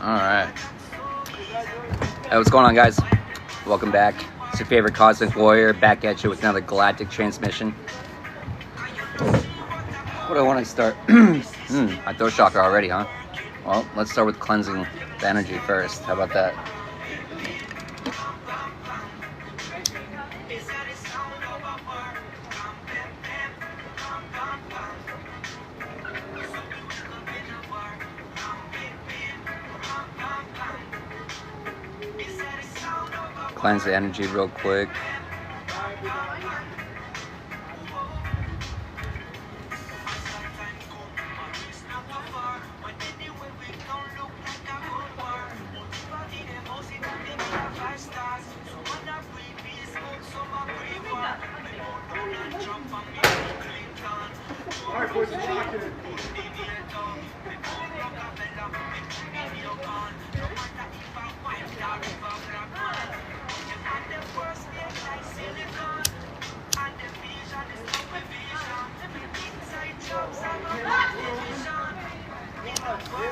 Alright. Hey, what's going on, guys? Welcome back. It's your favorite Cosmic Warrior, back at you with another galactic transmission. What do I want to start? My throat chakra already, huh? Well, let's start with cleansing the energy first. How about that? Cleanse the energy real quick.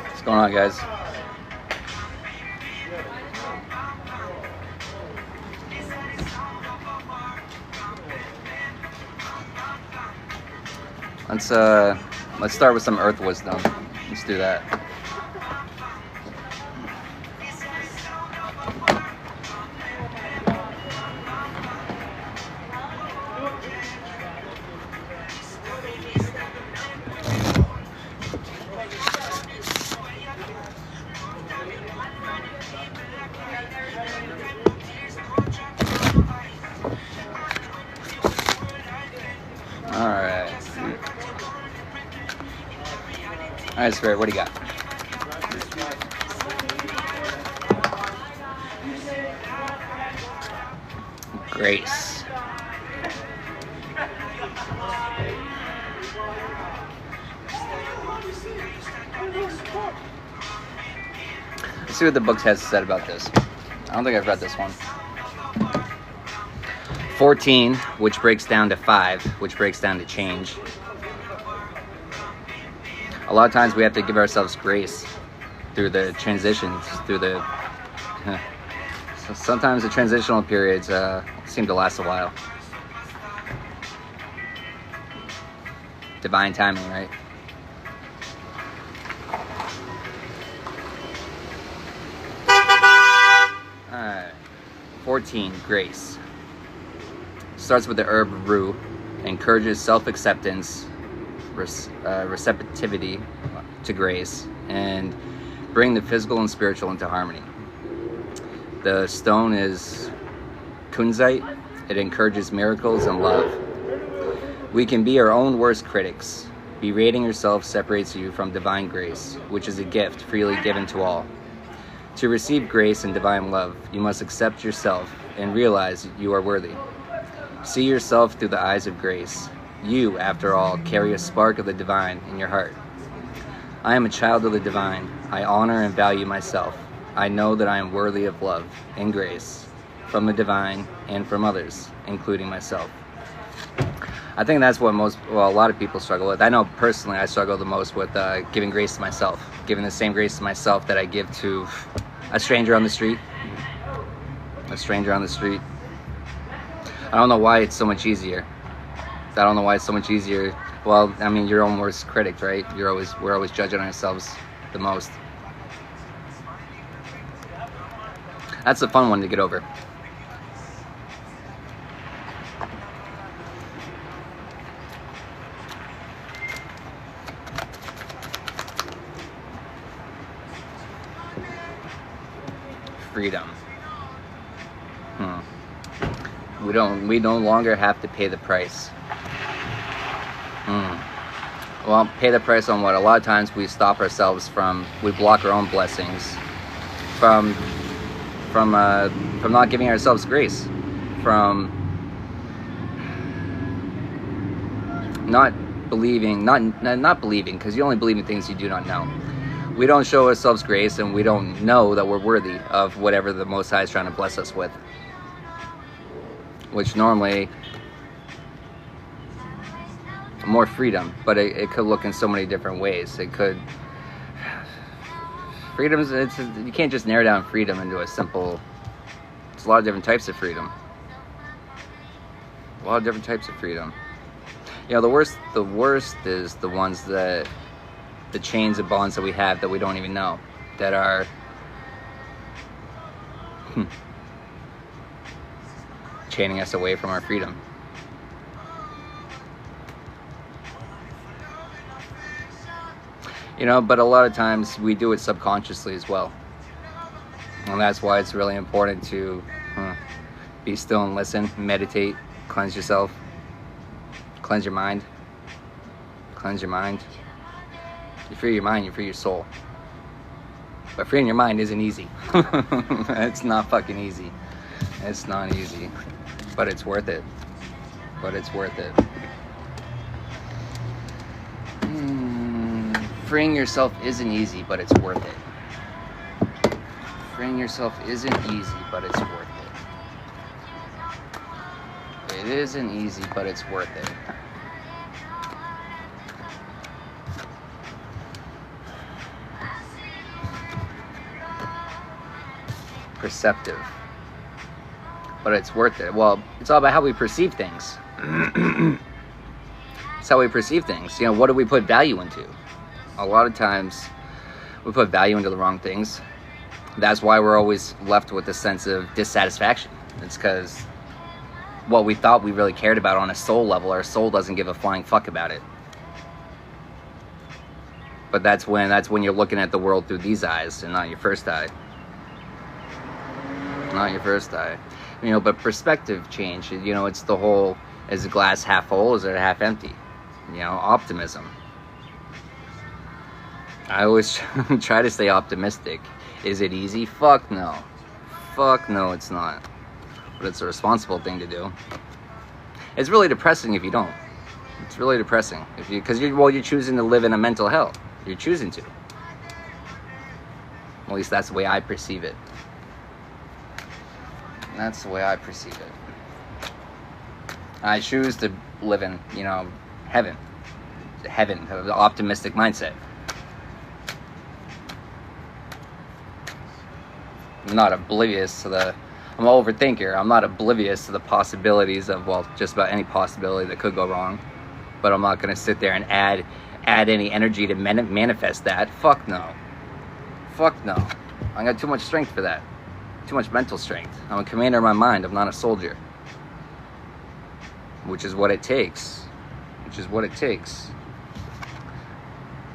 What's going on, guys? Let's start with some earth wisdom. Let's do that. Alright, Spirit, what do you got? Grace. Let's see what the book has said about this. I don't think I've read this one. 14, which breaks down to 5, which breaks down to change. A lot of times we have to give ourselves grace through the transitions, through the... So sometimes the transitional periods seem to last a while. Divine timing, right? Alright. 14, grace. Starts with the herb rue, encourages self-acceptance, receptivity to grace, and bring the physical and spiritual into harmony. The stone is kunzite. It encourages miracles and love. We can be our own worst critics. Berating yourself separates you from divine grace, which is a gift freely given to all. To receive grace and divine love, you must accept yourself and realize you are worthy. See yourself through the eyes of grace. You, after all, carry a spark of the divine in your heart. I am a child of the divine. I honor and value myself. I know that I am worthy of love and grace from the divine and from others, including myself. I think that's what a lot of people struggle with. I know personally I struggle the most with giving grace to myself, giving the same grace to myself that I give to a stranger on the street. A stranger on the street. I don't know why it's so much easier. I don't know why it's so much easier. Well, I mean, your own worst critic, right? We're always judging ourselves the most. That's a fun one to get over. Freedom. We no longer have to pay the price. Well, pay the price on what? A lot of times we stop ourselves we block our own blessings from not giving ourselves grace, from not believing, not believing, because you only believe in things you do not know. We don't show ourselves grace, and we don't know that we're worthy of whatever the Most High is trying to bless us with. Which normally, more freedom, but it could look in so many different ways. It could, Freedom's, you can't just narrow down freedom into a simple, there's a lot of different types of freedom. A lot of different types of freedom. You know, the worst is the ones that, the chains and bonds that we have that we don't even know, that are chaining us away from our freedom. You know, but a lot of times we do it subconsciously as well. And that's why it's really important to be still and listen, meditate, cleanse yourself, cleanse your mind. Cleanse your mind. You free your mind, you free your soul. But freeing your mind isn't easy. It's not fucking easy. It's not easy. But it's worth it. But it's worth it. Freeing yourself isn't easy, but it's worth it. Freeing yourself isn't easy, but it's worth it. It isn't easy, but it's worth it. Perceptive. But it's worth it. Well, it's all about how we perceive things. It's how we perceive things. You know, what do we put value into? A lot of times we put value into the wrong things. That's why we're always left with a sense of dissatisfaction. It's because what we thought we really cared about on a soul level, our soul doesn't give a flying fuck about it. But that's when you're looking at the world through these eyes and not your first eye. Not your first eye. You know, but perspective change, you know, it's the whole, is the glass half full, is it half empty? You know, optimism. I always try to stay optimistic. Is it easy? Fuck no. Fuck no, it's not. But it's a responsible thing to do. It's really depressing if you don't. It's really depressing. Because you're choosing to live in a mental hell. You're choosing to. At least that's the way I perceive it. That's the way I perceive it. I choose to live in, you know, heaven. Heaven, the optimistic mindset. I'm not oblivious to I'm an overthinker. I'm not oblivious to the possibilities of, well, just about any possibility that could go wrong. But I'm not going to sit there and add any energy to manifest that. Fuck no. Fuck no. I got too much strength for that. Too much mental strength. I'm a commander of my mind. I'm not a soldier. Which is what it takes. Which is what it takes.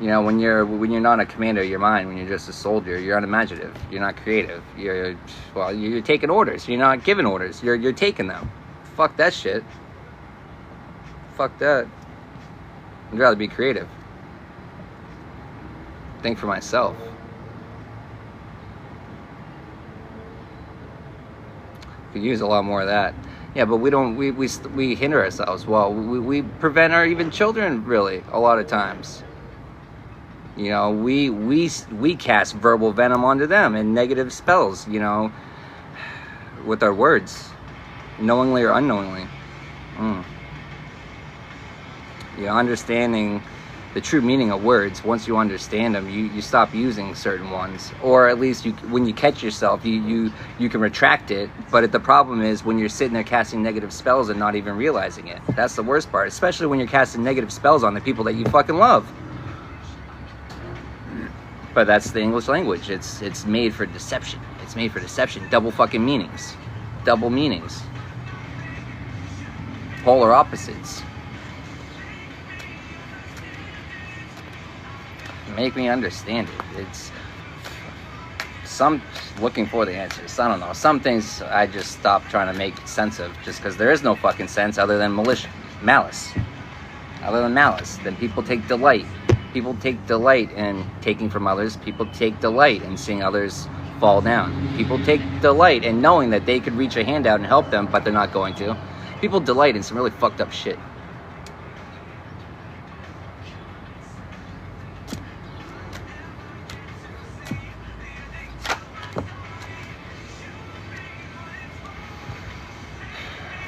You know, when you're not a commander of your mind, when you're just a soldier, you're unimaginative. You're not creative. You're taking orders. You're not giving orders. You're taking them. Fuck that shit. Fuck that. I'd rather be creative. Think for myself. We use a lot more of that. Yeah, but we don't. We hinder ourselves. Well, we prevent our even children, really, a lot of times. You know, we cast verbal venom onto them and negative spells, you know, with our words, knowingly or unknowingly. You know, understanding the true meaning of words, once you understand them, you stop using certain ones, or at least when you catch yourself, you can retract it. But the problem is when you're sitting there casting negative spells and not even realizing it. That's the worst part, especially when you're casting negative spells on the people that you fucking love. But that's the English language. It's made for deception. It's made for deception. Double fucking meanings. Double meanings. Polar opposites. Make me understand it. It's looking for the answers. I don't know. Some things I just stop trying to make sense of just because there is no fucking sense other than malice. Other than malice. Then people take delight. People take delight in taking from others. People take delight in seeing others fall down. People take delight in knowing that they could reach a hand out and help them, but they're not going to. People delight in some really fucked up shit.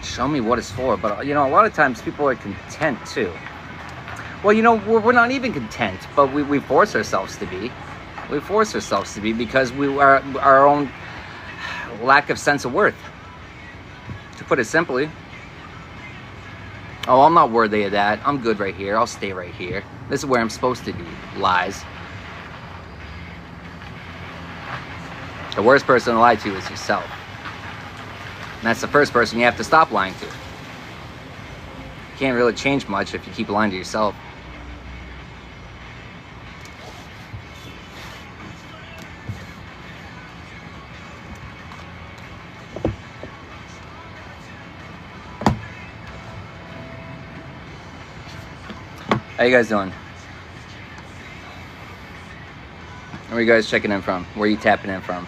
Show me what it's for. But, you know, a lot of times people are content too. Well, you know, we're not even content, but we force ourselves to be. We force ourselves to be because we are our own lack of sense of worth. To put it simply, oh, I'm not worthy of that. I'm good right here. I'll stay right here. This is where I'm supposed to be. Lies. The worst person to lie to is yourself. And that's the first person you have to stop lying to. You can't really change much if you keep lying to yourself. How you guys doing? Where are you guys checking in from? Where are you tapping in from?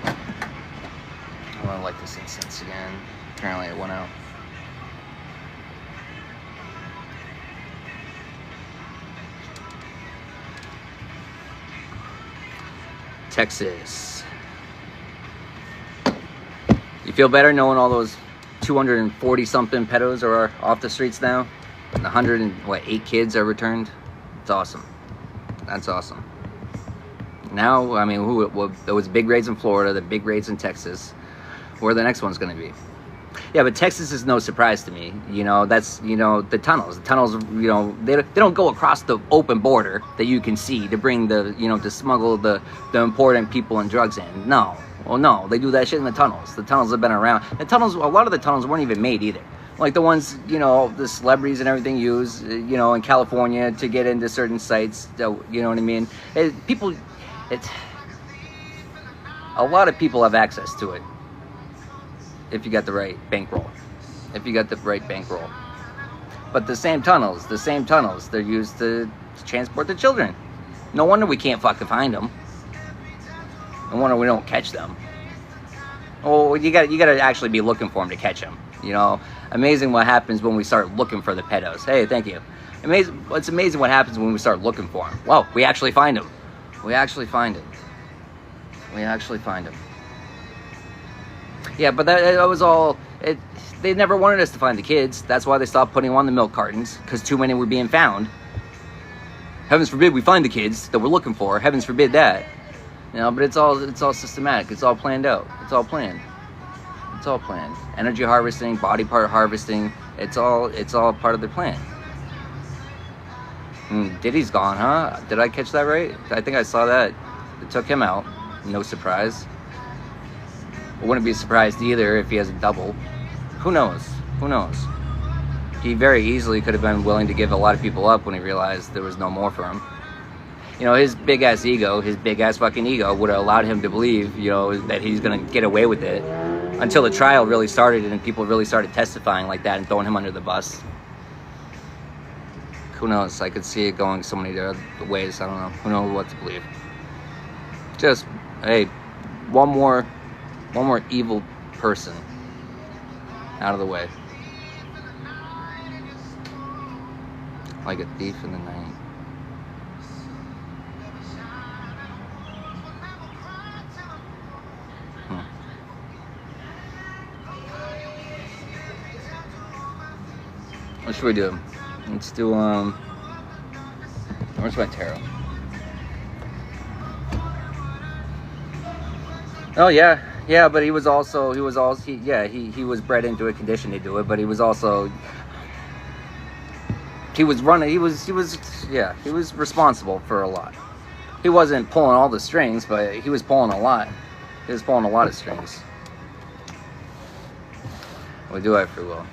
I want to light this incense again. Apparently it went out. Texas. You feel better knowing all those 240 something pedos are off the streets now? And 108 kids are returned? It's awesome. That's awesome. Now, I mean, there was big raids in Florida, the big raids in Texas. Where the next one's going to be? Yeah, but Texas is no surprise to me. You know, that's, you know, the tunnels. The tunnels, you know, they don't go across the open border that you can see to bring the, you know, to smuggle the important people and drugs in. No. Well, no, they do that shit in the tunnels. The tunnels have been around. The tunnels, a lot of the tunnels weren't even made either. Like the ones, you know, the celebrities and everything use, you know, in California to get into certain sites. You know what I mean? A lot of people have access to it. If you got the right bankroll. If you got the right bankroll. But the same tunnels, they're used to transport the children. No wonder we can't fucking find them. No wonder we don't catch them. Oh, you got to actually be looking for them to catch them. You know, amazing what happens when we start looking for the pedos. Hey, thank you. It's amazing what happens when we start looking for them. Whoa, we actually find them. We actually find them. Yeah, but that was all. They never wanted us to find the kids. That's why they stopped putting them on the milk cartons, because too many were being found. Heavens forbid we find the kids that we're looking for. Heavens forbid that. You know, but it's all systematic. It's all planned out. It's all planned. Energy harvesting, body part harvesting. It's all part of the plan. Diddy's gone, huh? Did I catch that right? I think I saw that. It took him out. No surprise. I wouldn't be surprised either if he has a double. Who knows? He very easily could have been willing to give a lot of people up when he realized there was no more for him. You know, his big ass fucking ego would have allowed him to believe, you know, that he's gonna get away with it until the trial really started and people really started testifying like that and throwing him under the bus. Who knows? I could see it going so many ways. I don't know. Who knows what to believe? Just, hey, one more evil person out of the way. Like a thief in the night. What should we do? Let's do, where's my tarot? Oh, yeah, but he was bred into a condition to do it, but he was responsible for a lot. He wasn't pulling all the strings, but he was pulling a lot. He was pulling a lot of strings. We do have free will.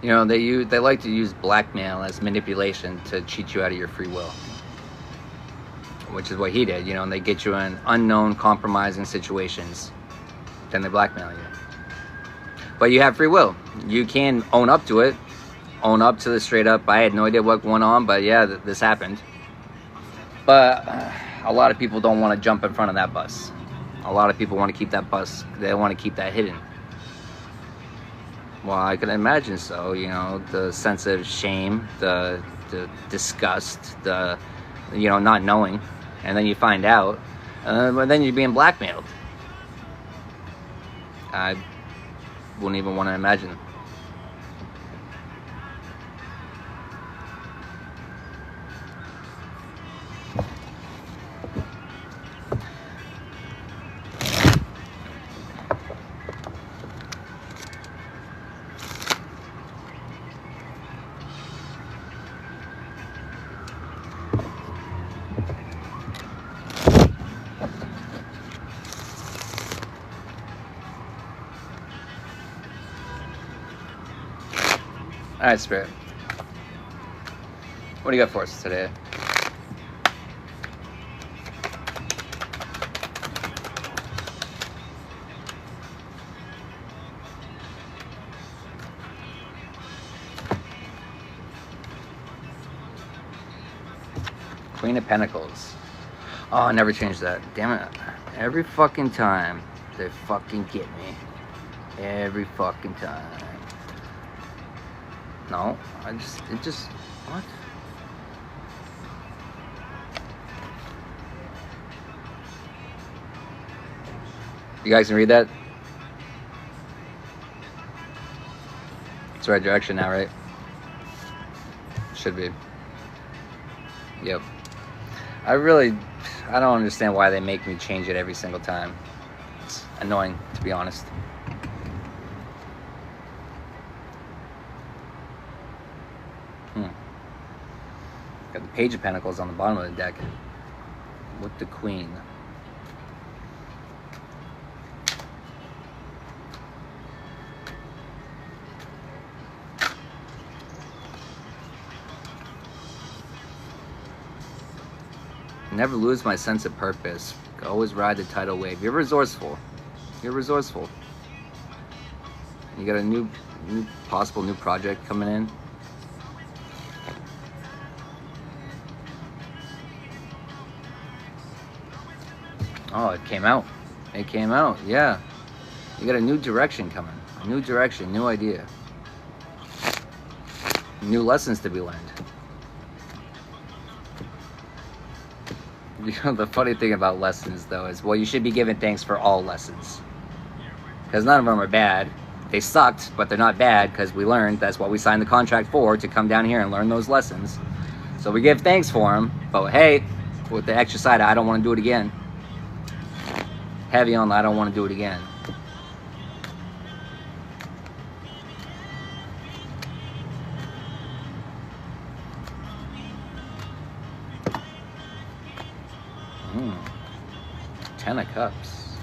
You know, they like to use blackmail as manipulation to cheat you out of your free will. Which is what he did, you know, and they get you in unknown, compromising situations. Then they blackmail you. But you have free will. You can own up to it. Own up to the straight up, I had no idea what went on, but yeah, this happened. But a lot of people don't want to jump in front of that bus. A lot of people want to keep that bus, they want to keep that hidden. Well, I can imagine so, you know, the sense of shame, the disgust, the, you know, not knowing. and then you find out, and then you're being blackmailed. I wouldn't even want to imagine. Alright, Spirit. What do you got for us today? Queen of Pentacles. Oh, I never changed that. Damn it. Every fucking time they fucking get me. Every fucking time. No, it just, what? You guys can read that? It's the right direction now, right? Should be. Yep. I don't understand why they make me change it every single time. It's annoying, to be honest. Got the Page of Pentacles on the bottom of the deck with the Queen. Never lose my sense of purpose. Always ride the tidal wave. You're resourceful. You're resourceful. You got a possible new project coming in. Oh, it came out. It came out, yeah. You got a new direction coming. A new direction, new idea. New lessons to be learned. You know, the funny thing about lessons, though, is, well, you should be giving thanks for all lessons. Because none of them are bad. They sucked, but they're not bad, because we learned. That's what we signed the contract for, to come down here and learn those lessons. So we give thanks for them, but hey, with the extra side, I don't want to do it again. Heavy on, I don't want to do it again. Ten of Cups.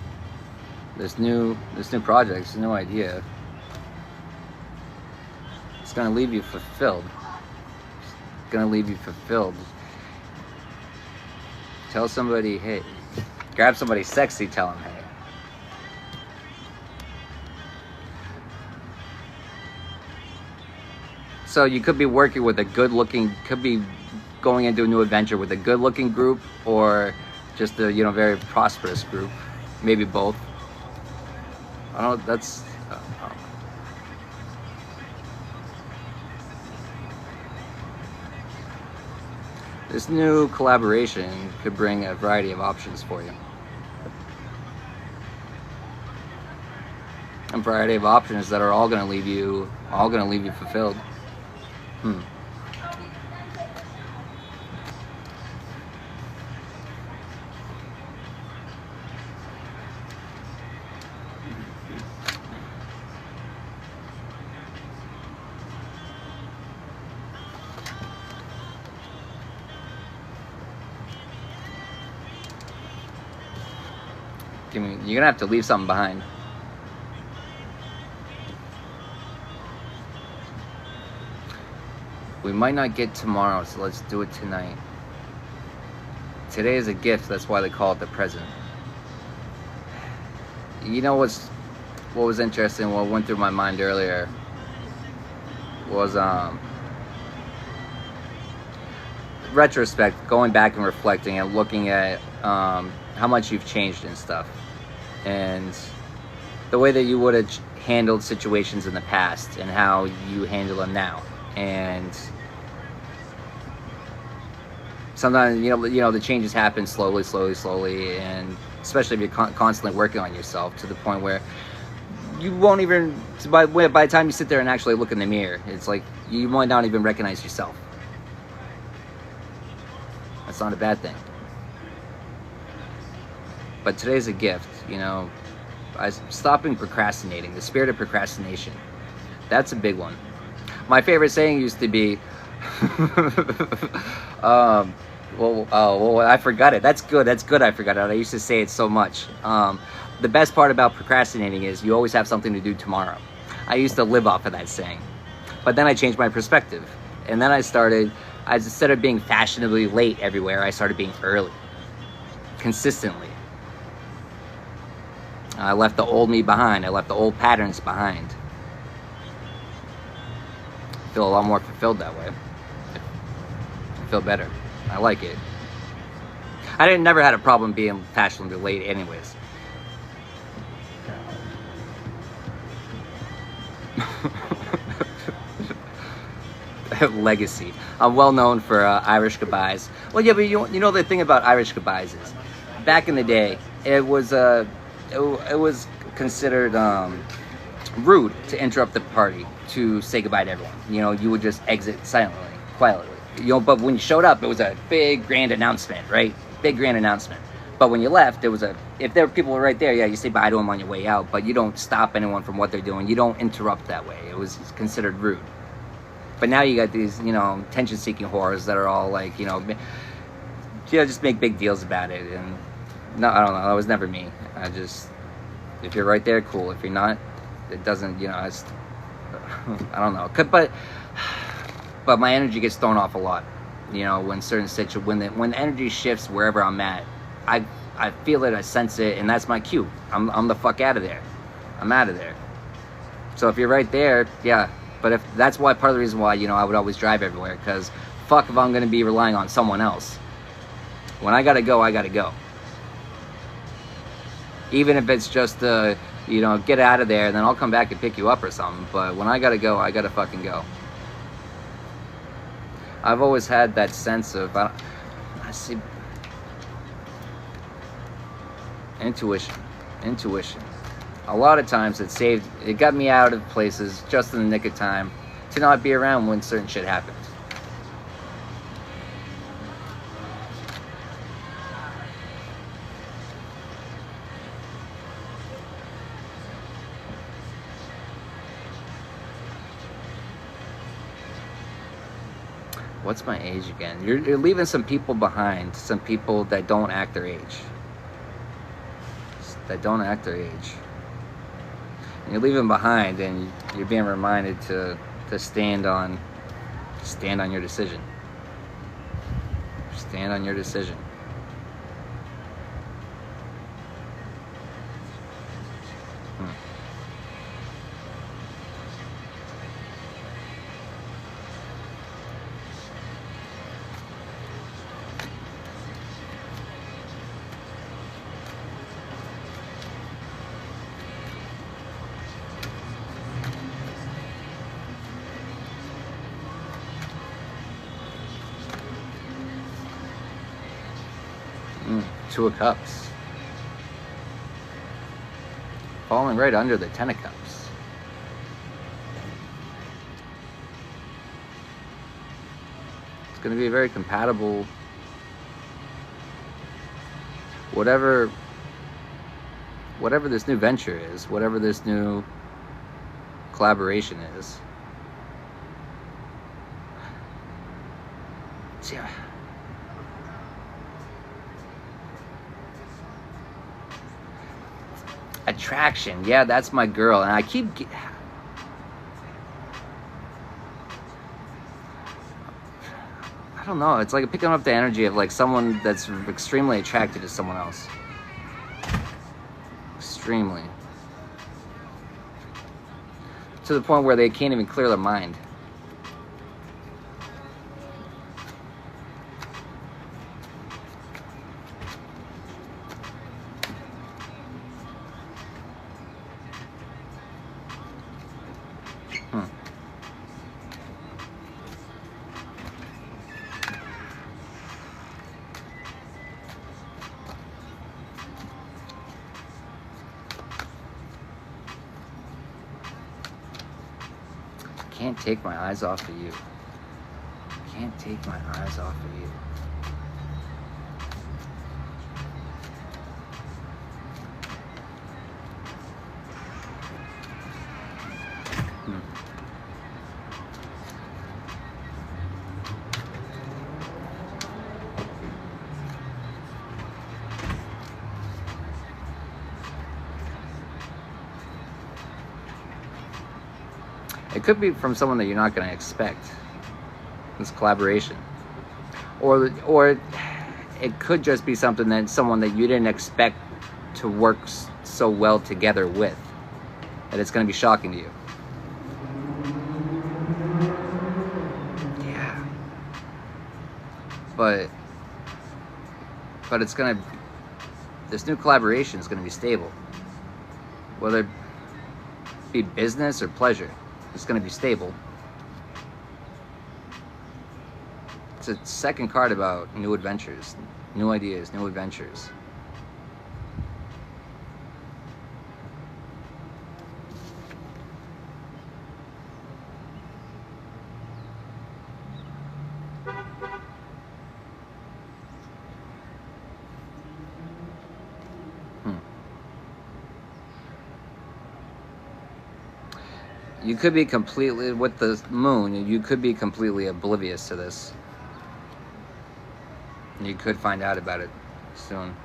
This new project, this new idea. It's gonna leave you fulfilled. It's gonna leave you fulfilled. Tell somebody, hey. Grab somebody sexy, tell them, hey. So you could be working with a good-looking, could be going into a new adventure with a good-looking group, or just a, very prosperous group. Maybe both. I don't know, that's... This new collaboration could bring a variety of options for you. A variety of options that are all going to leave you fulfilled. You're gonna have to leave something behind. We might not get tomorrow, so let's do it tonight. Today is a gift, that's why they call it the present. You know what was interesting, what went through my mind earlier was retrospect, going back and reflecting and looking at how much you've changed and stuff, and the way that you would have handled situations in the past and how you handle them now. And Sometimes, the changes happen slowly, and especially if you're constantly working on yourself to the point where you won't even, by the time you sit there and actually look in the mirror, it's like you might not even recognize yourself. That's not a bad thing. But today's a gift, stopping procrastinating, the spirit of procrastination. That's a big one. My favorite saying used to be, I forgot it. That's good. I forgot it. I used to say it so much. The best part about procrastinating is you always have something to do tomorrow. I used to live off of that saying. But then I changed my perspective. And then instead of being fashionably late everywhere, I started being early. Consistently. I left the old me behind. I left the old patterns behind. I feel a lot more fulfilled that way. I feel better. I like it. I never had a problem being fashionably late anyways. Legacy. I'm well known for Irish goodbyes. Well, yeah, but the thing about Irish goodbyes is, back in the day, it was considered rude to interrupt the party to say goodbye to everyone. You would just exit silently, quietly. But when you showed up, it was a big grand announcement, right? Big grand announcement. But when you left, if there were people right there, yeah, you say bye to them on your way out, but you don't stop anyone from what they're doing. You don't interrupt that way. It was considered rude. But now you got these, attention-seeking whores that are all like, just make big deals about it. And no, I don't know. That was never me. If you're right there, cool. If you're not, it doesn't, I don't know. But my energy gets thrown off a lot, when certain situations, when the energy shifts wherever I'm at, I feel it, I sense it, and that's my cue. I'm the fuck out of there. I'm out of there. So if you're right there, yeah. But that's part of the reason why, I would always drive everywhere, because fuck if I'm going to be relying on someone else. When I gotta go, I gotta go. Even if it's just, get out of there, and then I'll come back and pick you up or something. But when I gotta go, I gotta fucking go. I've always had that sense of, intuition. A lot of times it got me out of places just in the nick of time to not be around when certain shit happens. What's my age again? You're leaving some people behind, some people that don't act their age. And you're leaving behind, and you're being reminded to stand on your decision. Stand on your decision. Two of Cups. Falling right under the Ten of Cups. It's going to be a very compatible, whatever this new venture is, whatever this new collaboration is. Yeah. Attraction, yeah, that's my girl, and I don't know, it's like picking up the energy of like someone that's extremely attracted to someone else. Extremely. To the point where they can't even clear their mind. can't take my eyes off of you. Can't take my eyes off of you. It could be from someone that you're not going to expect. This collaboration, or it could just be something that someone that you didn't expect to work so well together with, that it's going to be shocking to you. Yeah, but it's going to, this new collaboration is going to be stable, whether it be business or pleasure. It's going to be stable. It's a second card about new adventures, new ideas, new adventures. You could be completely, with the moon, you could be completely oblivious to this. You could find out about it soon.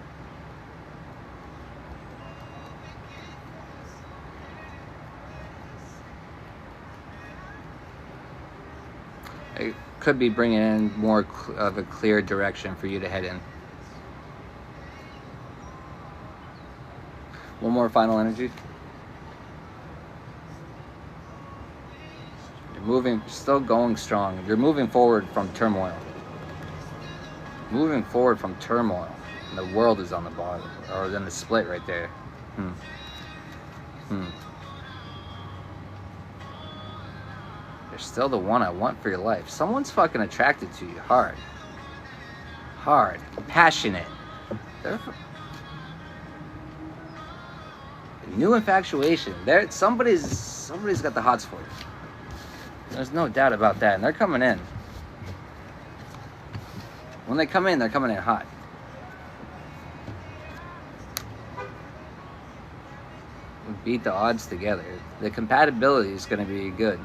It could be bringing in more of a clear direction for you to head in. One more final energy. You're moving, still going strong. You're moving forward from turmoil. Moving forward from turmoil. And the world is on the bottom, or in the split right there. You're still the one I want for your life. Someone's fucking attracted to you hard. Hard. Passionate. New infatuation. Somebody's got the hots for you. There's no doubt about that. And they're coming in. When they come in, they're coming in hot. We beat the odds together. The compatibility is going to be good.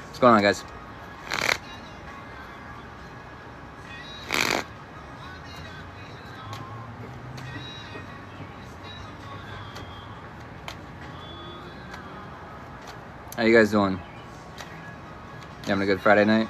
What's going on, guys? How you guys doing? You having a good Friday night?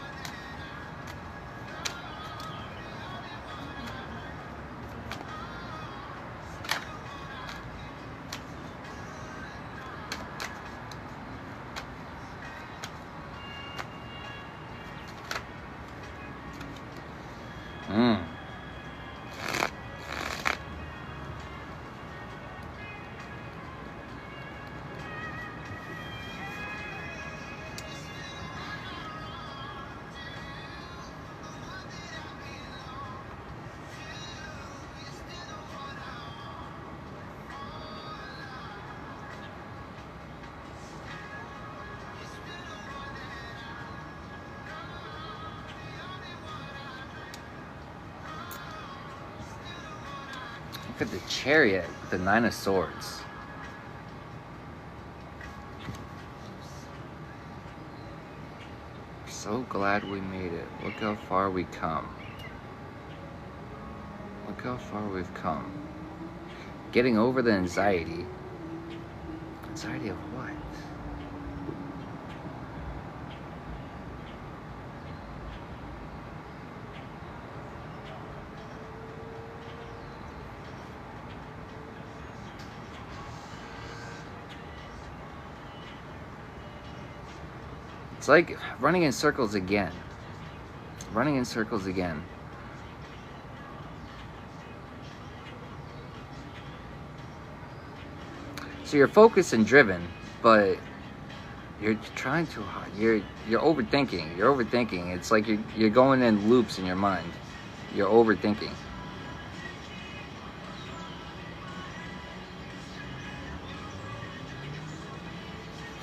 Look at the Chariot, the Nine of Swords. So glad we made it. Look how far we come. Look how far we've come. Getting over the anxiety. Anxiety of what? It's like running in circles again. Running in circles again. So you're focused and driven, but you're trying too hard. You're overthinking. You're overthinking. It's like you're going in loops in your mind. You're overthinking.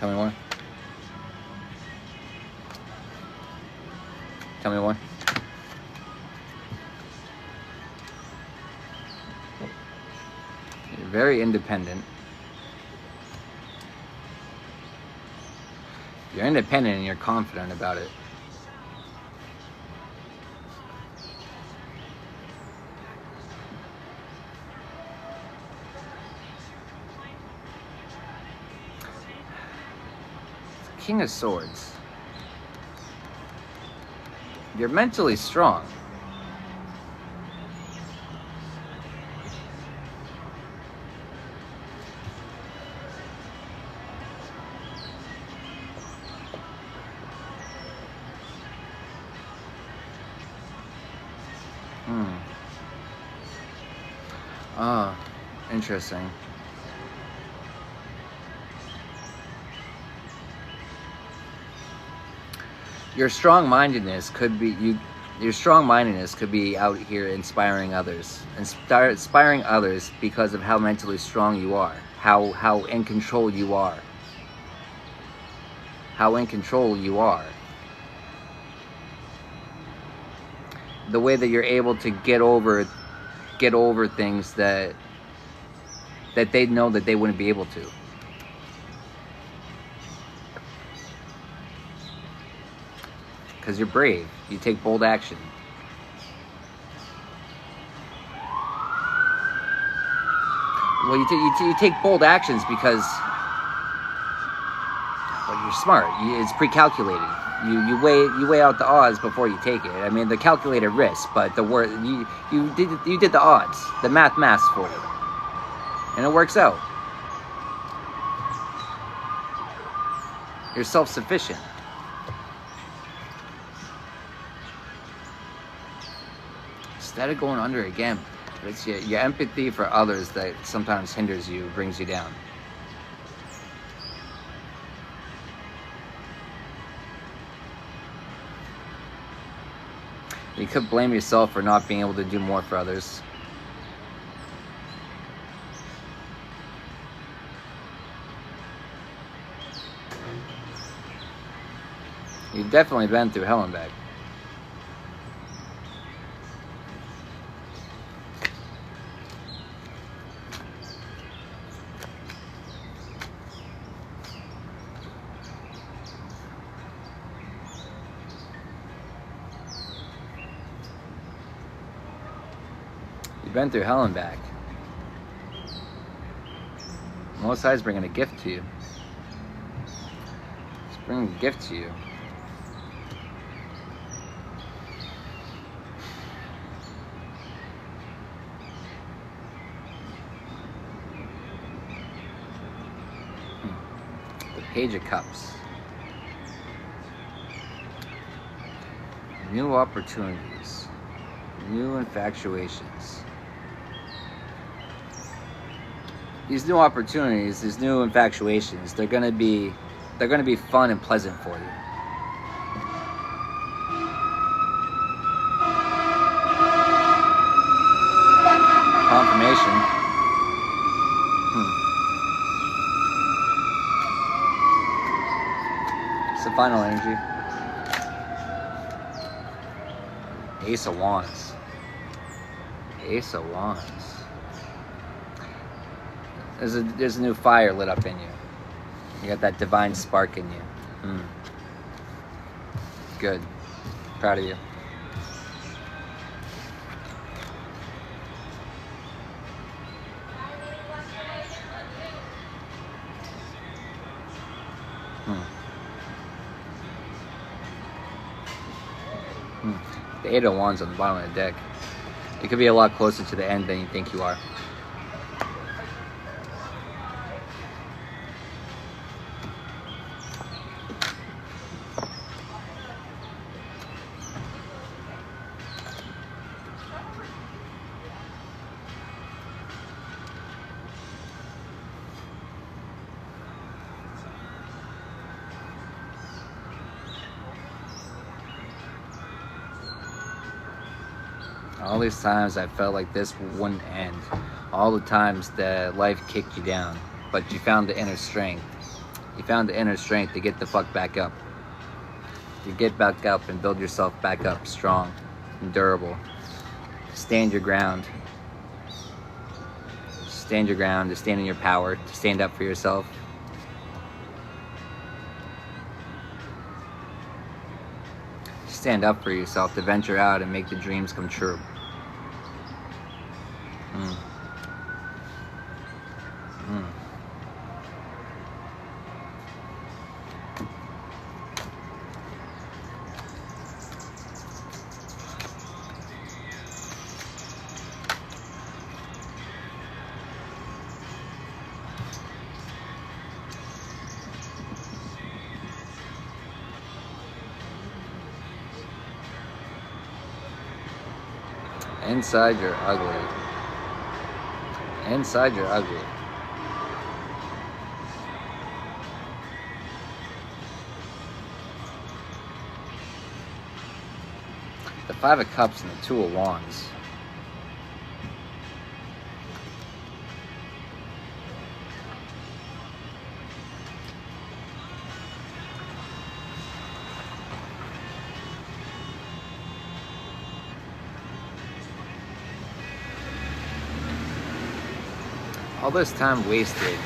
Tell me more. Tell me more. You're very independent. You're independent and you're confident about it. King of Swords. You're mentally strong. Oh, interesting. Your strong-mindedness could be your strong-mindedness could be out here inspiring others. Inspiring others because of how mentally strong you are. How in control you are. How in control you are. The way that you're able to get over things that they know that they wouldn't be able to. Because you're brave. You take bold action. Well, you take bold actions because, well, you're smart. It's pre-calculated. You weigh out the odds before you take it. I mean, the calculated risk, but the word you did the odds, the math for you, and it works out. You're self-sufficient. Instead of going under again, it's your empathy for others that sometimes hinders you, brings you down. You could blame yourself for not being able to do more for others. You've definitely been through hell and back. You've been through hell and back. Most High's bringing a gift to you. It's bringing a gift to you. The Page of Cups. New opportunities. New infatuations. These new opportunities, these new infatuations, they're gonna be fun and pleasant for you. Confirmation. It's the final energy. Ace of Wands. Ace of Wands. There's a new fire lit up in you. You got that divine spark in you. Good. Proud of you. The Eight of Wands on the bottom of the deck. It could be a lot closer to the end than you think you are. All these times I felt like this wouldn't end. All the times that life kicked you down, but you found the inner strength. You found the inner strength to get the fuck back up. To get back up and build yourself back up strong and durable. Stand your ground. Stand your ground, to stand in your power, to stand up for yourself. To stand up for yourself, to venture out and make the dreams come true. Inside you're ugly. Inside you're ugly. The Five of Cups and the Two of Wands. All this time wasted.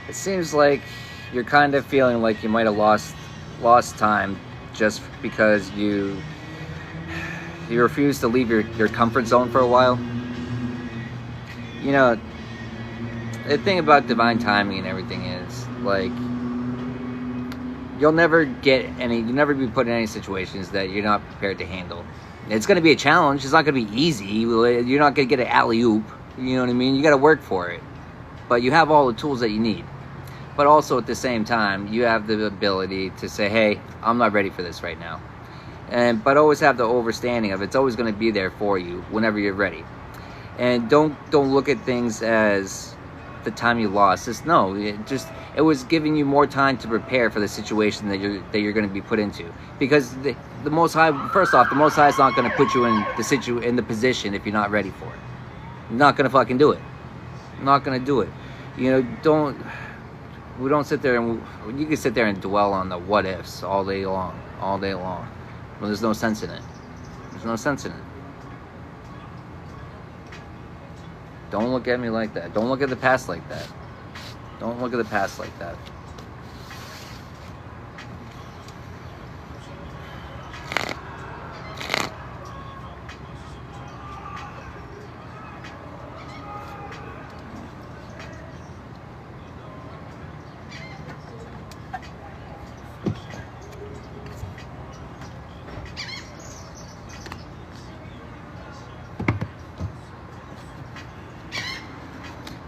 It seems like you're kind of feeling like you might have lost time just because you refuse to leave your comfort zone for a while. You know, the thing about divine timing and everything is, like, you'll never be put in any situations that you're not prepared to handle. It's going to be a challenge. It's not going to be easy. You're not going to get an alley-oop. You know what I mean? You got to work for it. But you have all the tools that you need. But also at the same time, you have the ability to say, hey, I'm not ready for this right now. But always have the overstanding of it's always going to be there for you whenever you're ready. And don't look at things as the time you lost. It was giving you more time to prepare for the situation that you're going to be put into. Because the Most High, first off, the Most High is not going to put you in the position if you're not ready for it. You're not going to fucking do it. I'm not going to do it. You know, we don't sit there and you can sit there and dwell on the what ifs all day long. But there's no sense in it. There's no sense in it. Don't look at me like that. Don't look at the past like that. Don't look at the past like that.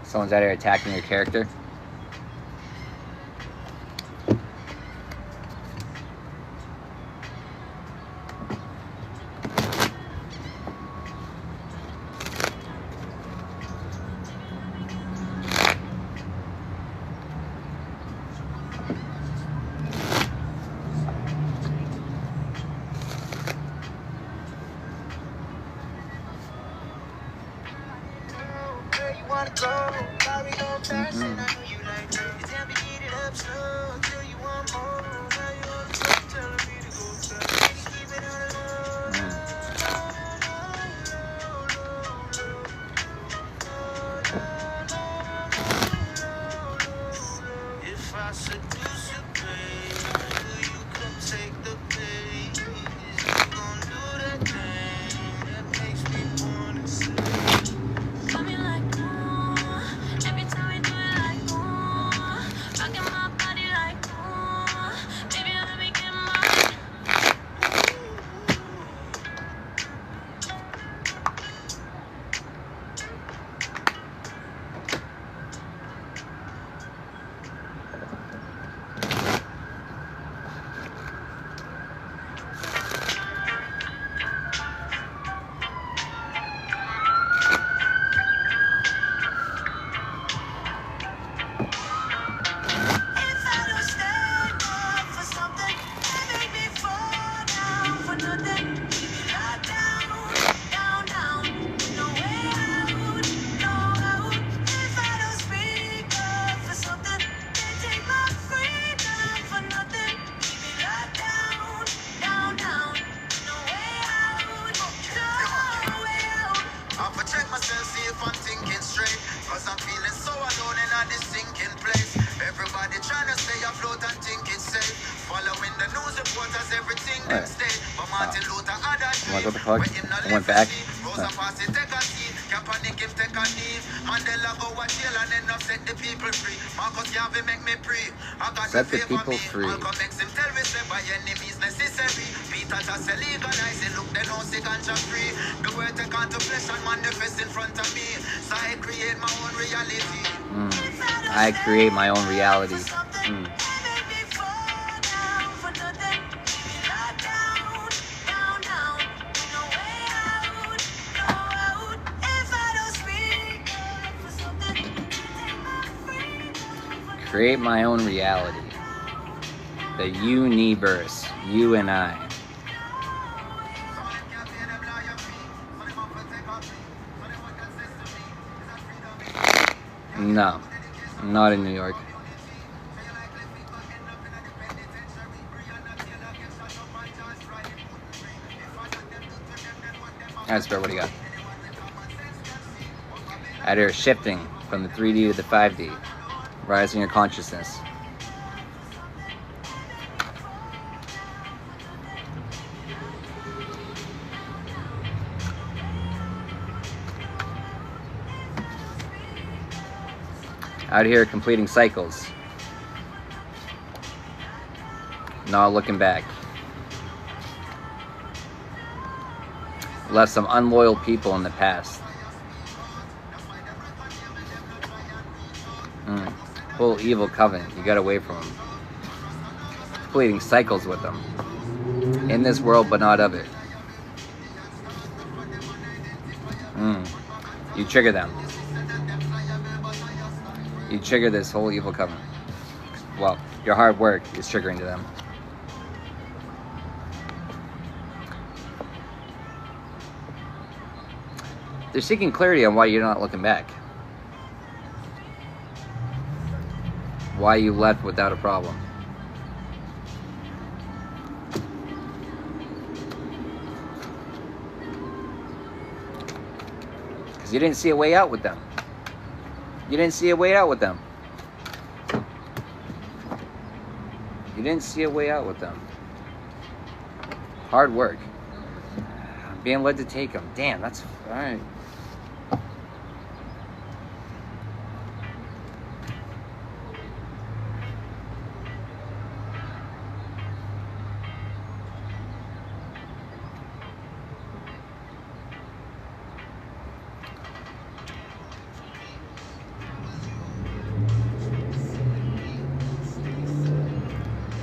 Someone's out here attacking your character. Like, what the fuck? I went back. Huh. Set the people free. I create my own reality. Create my own reality. The universe. You and I. No, not in New York. Alright, Spirit, what do you got? Out here, shifting from the 3D to the 5D. Rising your consciousness. Out here completing cycles. Not looking back. Left some unloyal people in the past. Full evil covenant. You got away from them. Completing cycles with them. In this world, but not of it. You trigger them. You trigger this whole evil covenant. Well, your hard work is triggering to them. They're seeking clarity on why you're not looking back. Why you left without a problem. Because you didn't see a way out with them. You didn't see a way out with them. You didn't see a way out with them. Hard work. Being led to take them. Damn, that's alright.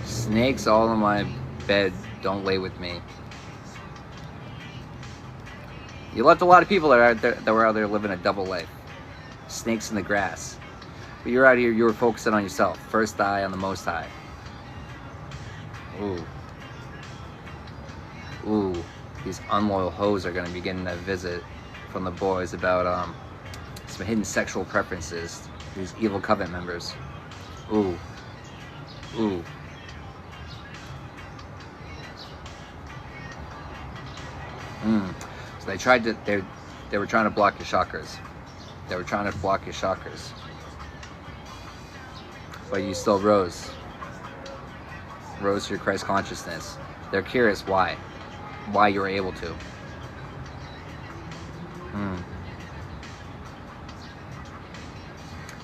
Snakes all in my bed, don't lay with me. You left a lot of people that were out there living a double life. Snakes in the grass. But you're out here, you were focusing on yourself. First eye on the Most High. Ooh. Ooh. These unloyal hoes are going to be getting a visit from the boys about some hidden sexual preferences. These evil covenant members. Ooh. Ooh. So they tried to, they were trying to block your chakras. They were trying to block your chakras. But you still rose. Rose to your Christ consciousness. They're curious why. Why you were able to.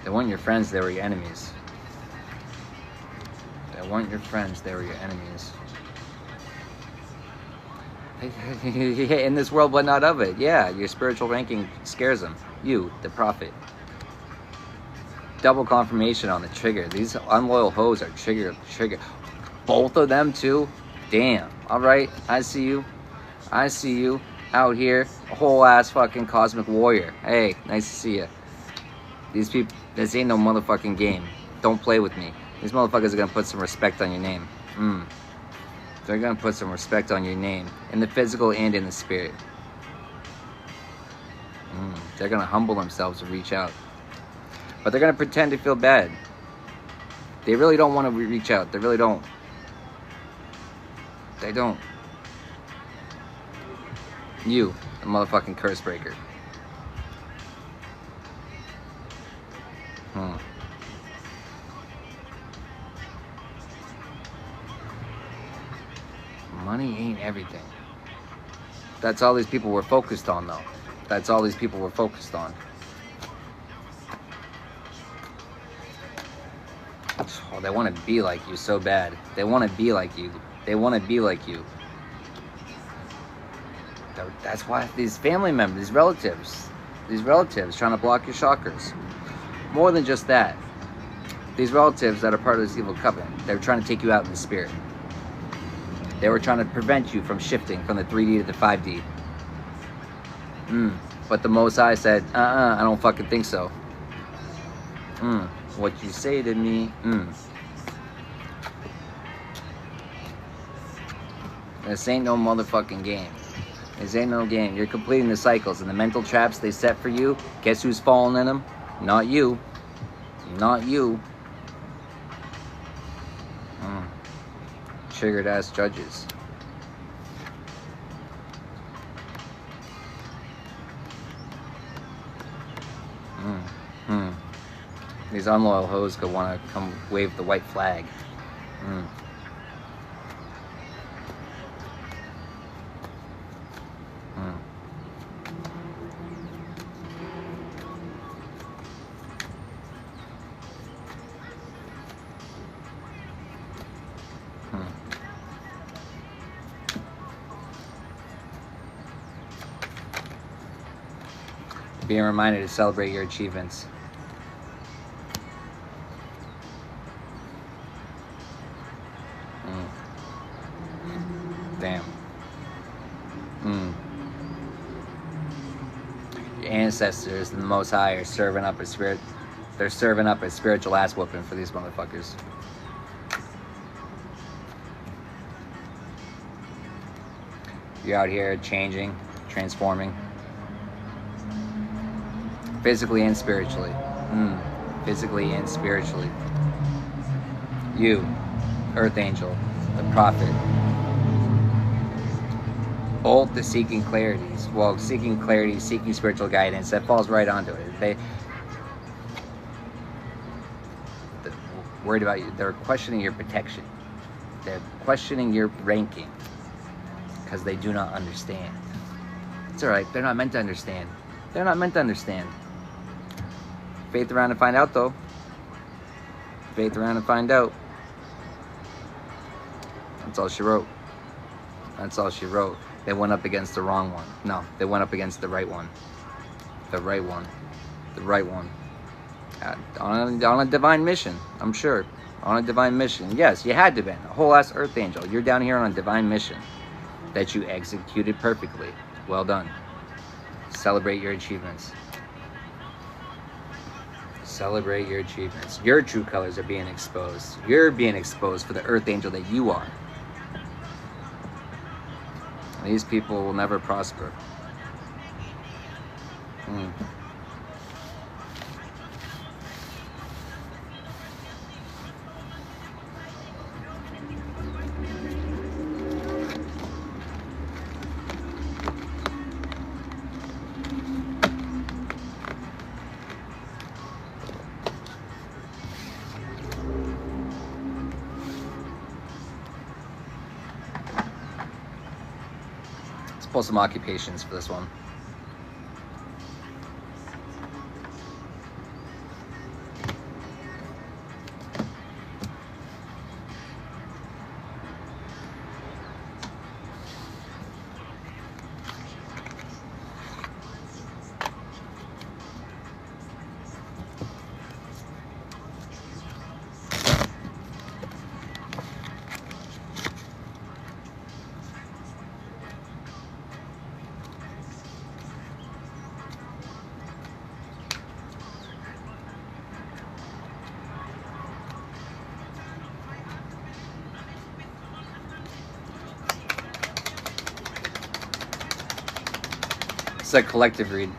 They weren't your friends, they were your enemies. They weren't your friends, they were your enemies. In this world, but not of it. Yeah, your spiritual ranking scares them. You, the prophet. Double confirmation on the trigger. These unloyal hoes are trigger. Both of them too? Damn. Alright, I see you. I see you out here. A whole ass fucking cosmic warrior. Hey, nice to see you. These people, this ain't no motherfucking game. Don't play with me. These motherfuckers are gonna put some respect on your name. They're gonna put some respect on your name. In the physical and in the spirit. They're gonna humble themselves to reach out. But they're gonna pretend to feel bad. They really don't want to reach out. They really don't. They don't. You, the motherfucking curse breaker. Money ain't everything. That's all these people were focused on, though. That's all these people were focused on. Oh, they want to be like you so bad. They want to be like you. They want to be like you. That's why these family members, these relatives trying to block your chakras. More than just that. These relatives that are part of this evil covenant, they're trying to take you out in the spirit. They were trying to prevent you from shifting from the 3D to the 5D. But the Most High said, I don't fucking think so. What you say to me, This ain't no motherfucking game. This ain't no game. You're completing the cycles and the mental traps they set for you. Guess who's falling in them? Not you. Not you. Triggered ass judges. These unloyal hoes could want to come wave the white flag. Being reminded to celebrate your achievements. Damn. Your ancestors and the Most High are serving up a spirit. They're serving up a spiritual ass whooping for these motherfuckers. You're out here changing, transforming. Physically and spiritually. Physically and spiritually. You, Earth Angel, the Prophet. Both the seeking clarities. Well, seeking clarity, seeking spiritual guidance, that falls right onto it. They're worried about you. They're questioning your protection. They're questioning your ranking. Because they do not understand. It's alright. They're not meant to understand. They're not meant to understand. Faith around and find out, though. Faith around and find out. That's all she wrote. That's all she wrote. They went up against the wrong one. No, they went up against the right one. The right one. The right one. On a divine mission, I'm sure. On a divine mission. Yes, you had to be. A whole ass Earth Angel. You're down here on a divine mission that you executed perfectly. Well done. Celebrate your achievements. Celebrate your achievements. Your true colors are being exposed. You're being exposed for the Earth Angel that you are. These people will never prosper. Pull some occupations for this one. It's a collective read.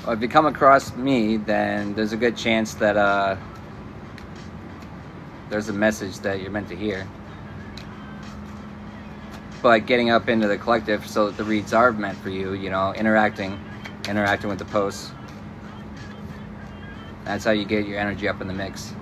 Well, if you come across me, then there's a good chance that there's a message that you're meant to hear. But getting up into the collective so that the reads are meant for you, you know, interacting with the posts. That's how you get your energy up in the mix.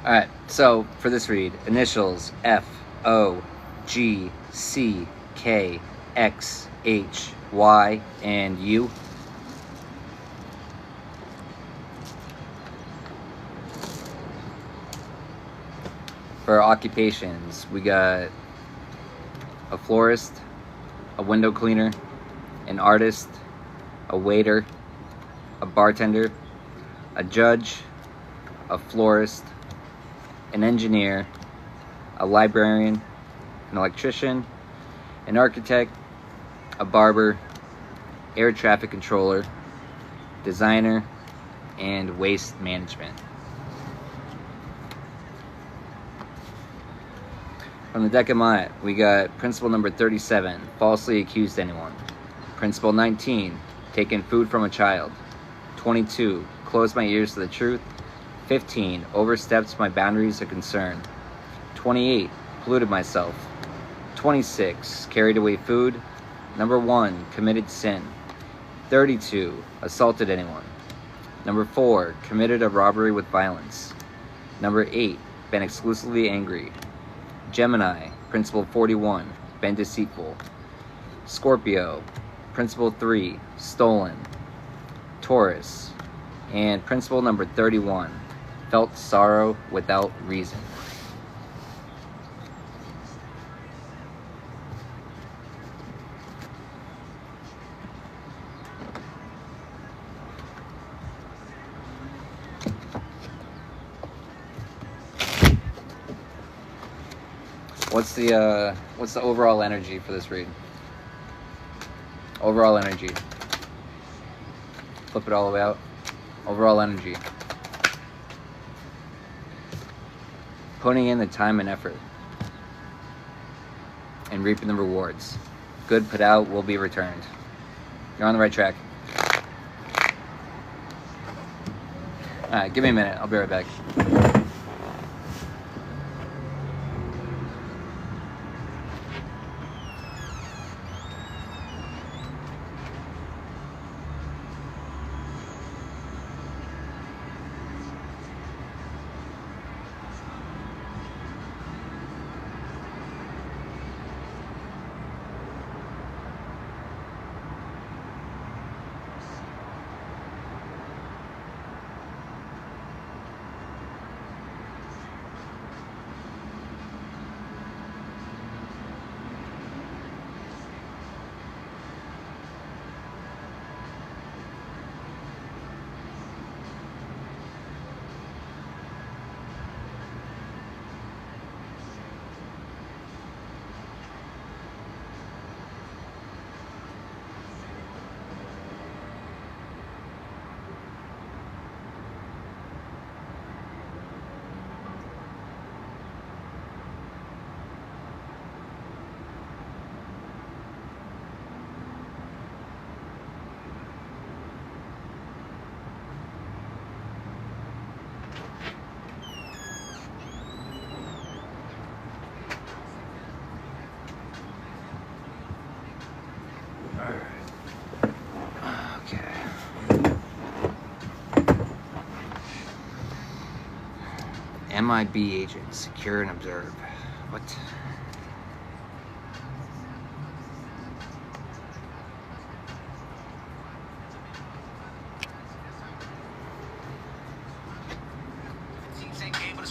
Alright, so for this read, initials F, O, G, C, K, X, H, Y, and U. For our occupations, we got a florist, a window cleaner, an artist, a waiter, a bartender, a judge, a florist, an engineer, a librarian, an electrician, an architect, a barber, air traffic controller, designer, and waste management. From the deck of Maya, we got principle number 37, falsely accused anyone. Principle 19, taken food from a child. 22, closed my ears to the truth. 15, overstepped my boundaries of concern. 28, polluted myself. 26, carried away food. Number 1, committed sin. 32, assaulted anyone. Number 4, committed a robbery with violence. Number 8, been exclusively angry. Gemini, principle 41, been deceitful. Scorpio, principle 3, stolen. Taurus, and principle number 31, felt sorrow without reason. What's the overall energy for this read? Overall energy. Flip it all the way out. Overall energy. Putting in the time and effort and reaping the rewards. Good put out will be returned. You're on the right track. Alright, give me a minute. I'll be right back. MIB agent, secure and observe. What?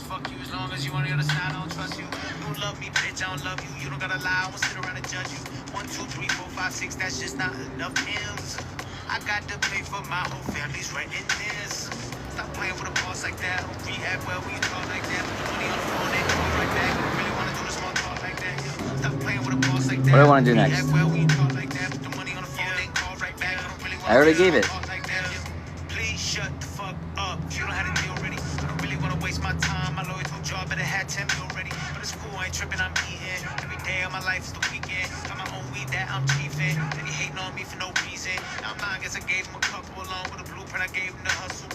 Fuck you as long as you on the other side, I don't trust you. You don't love me, bitch, I don't love you. You don't gotta lie, I won't sit around and judge you. 1, 2, 3, 4, 5, 6, that's just not enough M's. I got to pay for my whole family's rent in this. Stop playing with a boss like that. I don't react well when you talk like that. Put the money on the phone and call right back. I don't really wanna do the small talk like that. Stop playing with a boss like that. What do I want to do next? React well when you talk like that. Put the money on the phone and call right back. I don't really wanna I already gave it. talk like that. Please shut the fuck up. If you don't have a deal already, I don't really wanna waste my time. My lawyer told you I better had 10 mil already. But it's cool, I ain't tripping, I'm eating. Every day of my life is the weekend. Got my own weed that I'm chiefing. Then he hating on me for no reason. Now I'm lying, guess I gave him a couple along with a blueprint. I gave him the hustle.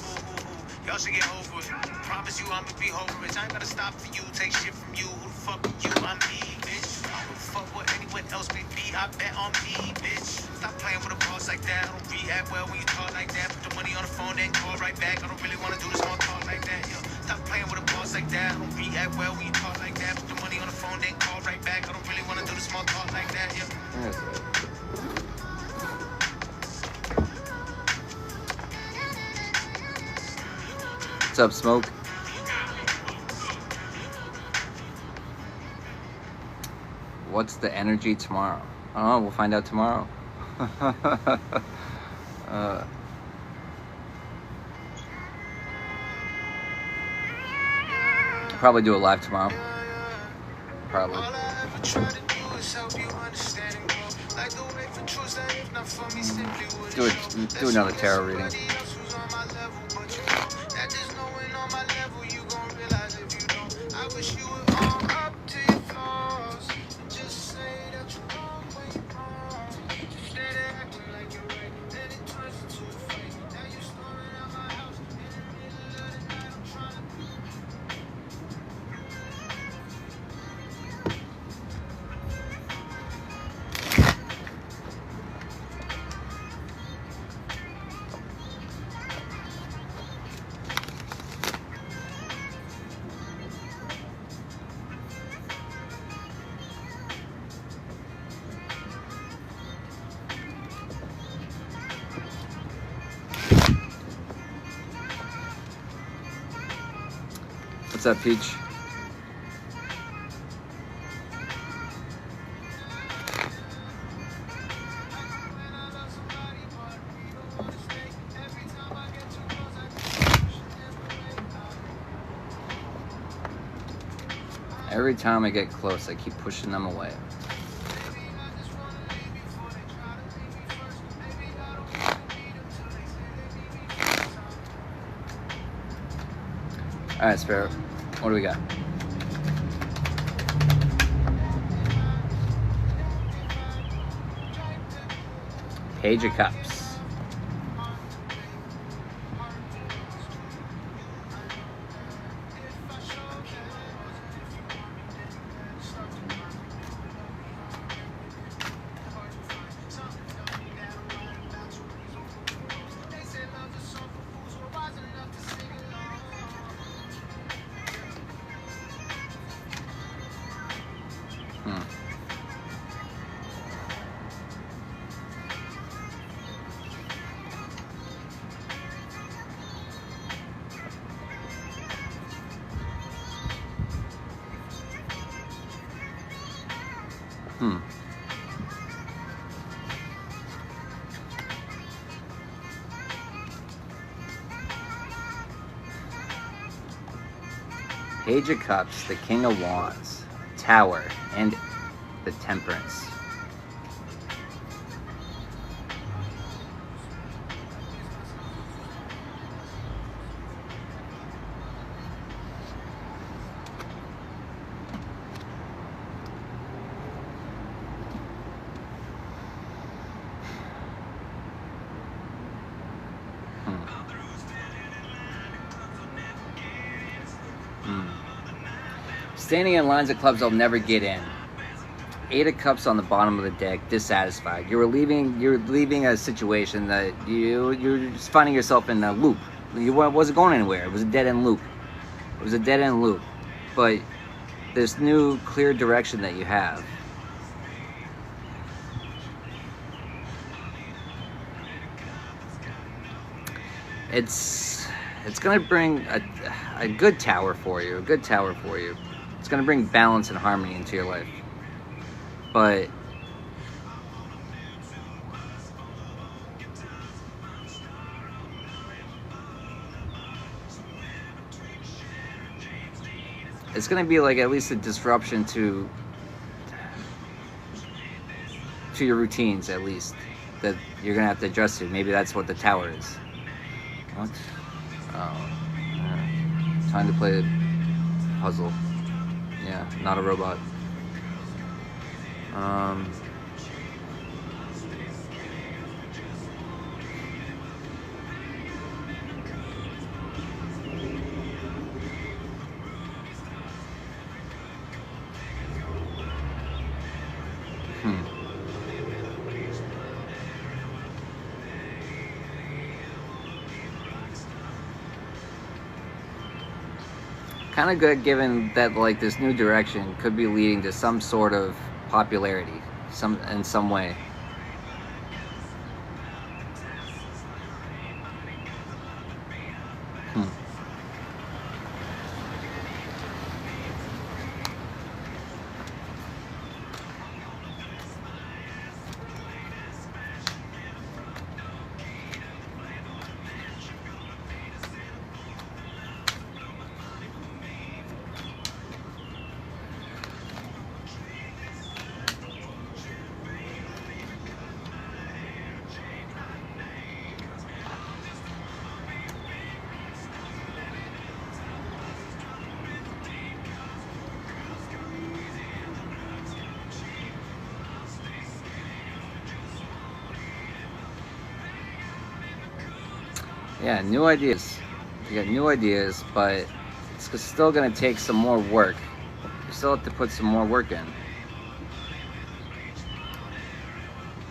Y'all should get over it. Promise you I'ma be over it. I ain't gotta stop for you, take shit from you. Who the fuck are you? I'm me, bitch. Who the fuck what anyone else may be? I bet on me, bitch. Stop playing with a boss like that. I don't react well when you talk like that. Put the money on the phone, then call right back. I don't really wanna do the small talk like that. Yo, stop playing with a boss like that. I don't react well when you talk like that. Put the money on the phone, then call right back. I don't really wanna do the small talk like that. Yo. What's up, Smoke? What's the energy tomorrow? Oh, we'll find out tomorrow. Probably do it live tomorrow. Probably. Do another tarot reading. up, Peach? Every time I get close, I keep pushing them away. All right, Sparrow, what do we got? Page of Cups. Page of Cups, the King of Wands, Tower, and the Temperance. Standing in lines of clubs I'll never get in. 8 of Cups on the bottom of the deck, dissatisfied. You're leaving a situation that you're just finding yourself in a loop. You wasn't going anywhere. It was a dead-end loop. It was a dead-end loop. But this new clear direction that you have, it's gonna bring a good tower for you. A good tower for you. It's going to bring balance and harmony into your life. But it's going to be like at least a disruption to your routines, at least, that you're going to have to adjust to. Maybe that's what the tower is. What? Oh, yeah. Time to play a puzzle. Yeah, not a robot. Kind of good, given that like this new direction could be leading to some sort of popularity, in some way. Yeah, new ideas. You got new ideas, but it's still going to take some more work. You still have to put some more work in.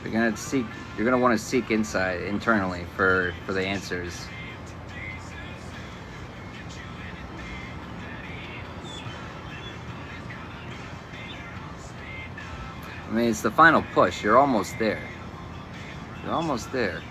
You're going to want to seek insight internally for the answers. I mean, it's the final push. You're almost there. You're almost there.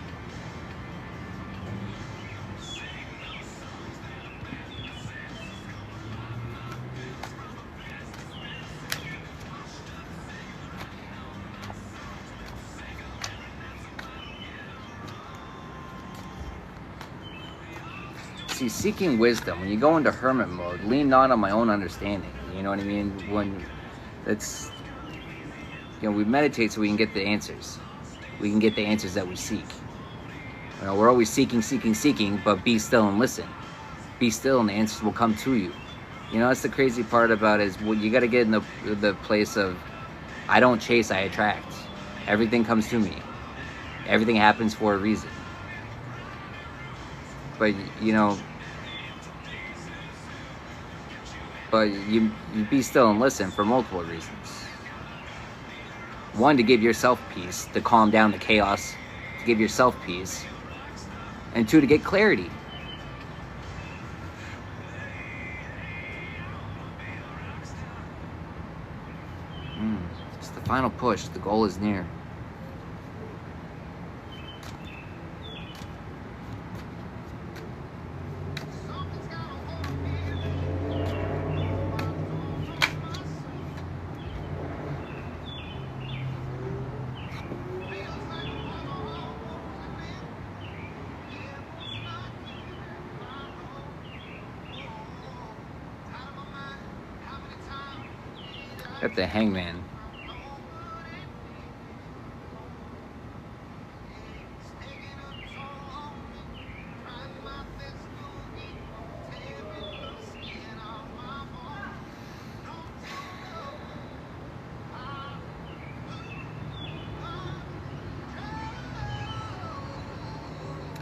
see, seeking wisdom, when you go into hermit mode, lean not on my own understanding. You know what I mean? When it's, you know, we meditate so we can get the answers. We can get the answers that we seek. You know, we're always seeking, but be still and listen. Be still and the answers will come to you. You know, that's the crazy part about it, is you got to get in the place of, I don't chase, I attract. Everything comes to me. Everything happens for a reason. But, you know, you be still and listen for multiple reasons. One, to give yourself peace, to calm down the chaos, to give yourself peace. And two, to get clarity. It's the final push. The goal is near. Got the Hangman.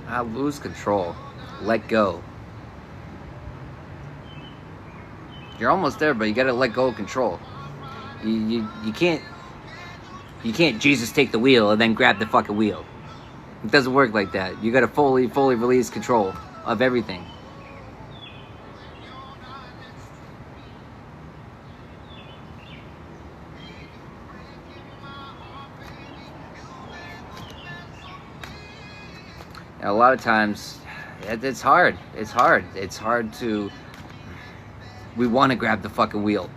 I lose control. Let go. You're almost there, but you gotta let go of control. You can't Jesus take the wheel and then grab the fucking wheel. It doesn't work like that. You gotta fully release control of everything. And a lot of times, it's hard. It's hard to. We want to grab the fucking wheel.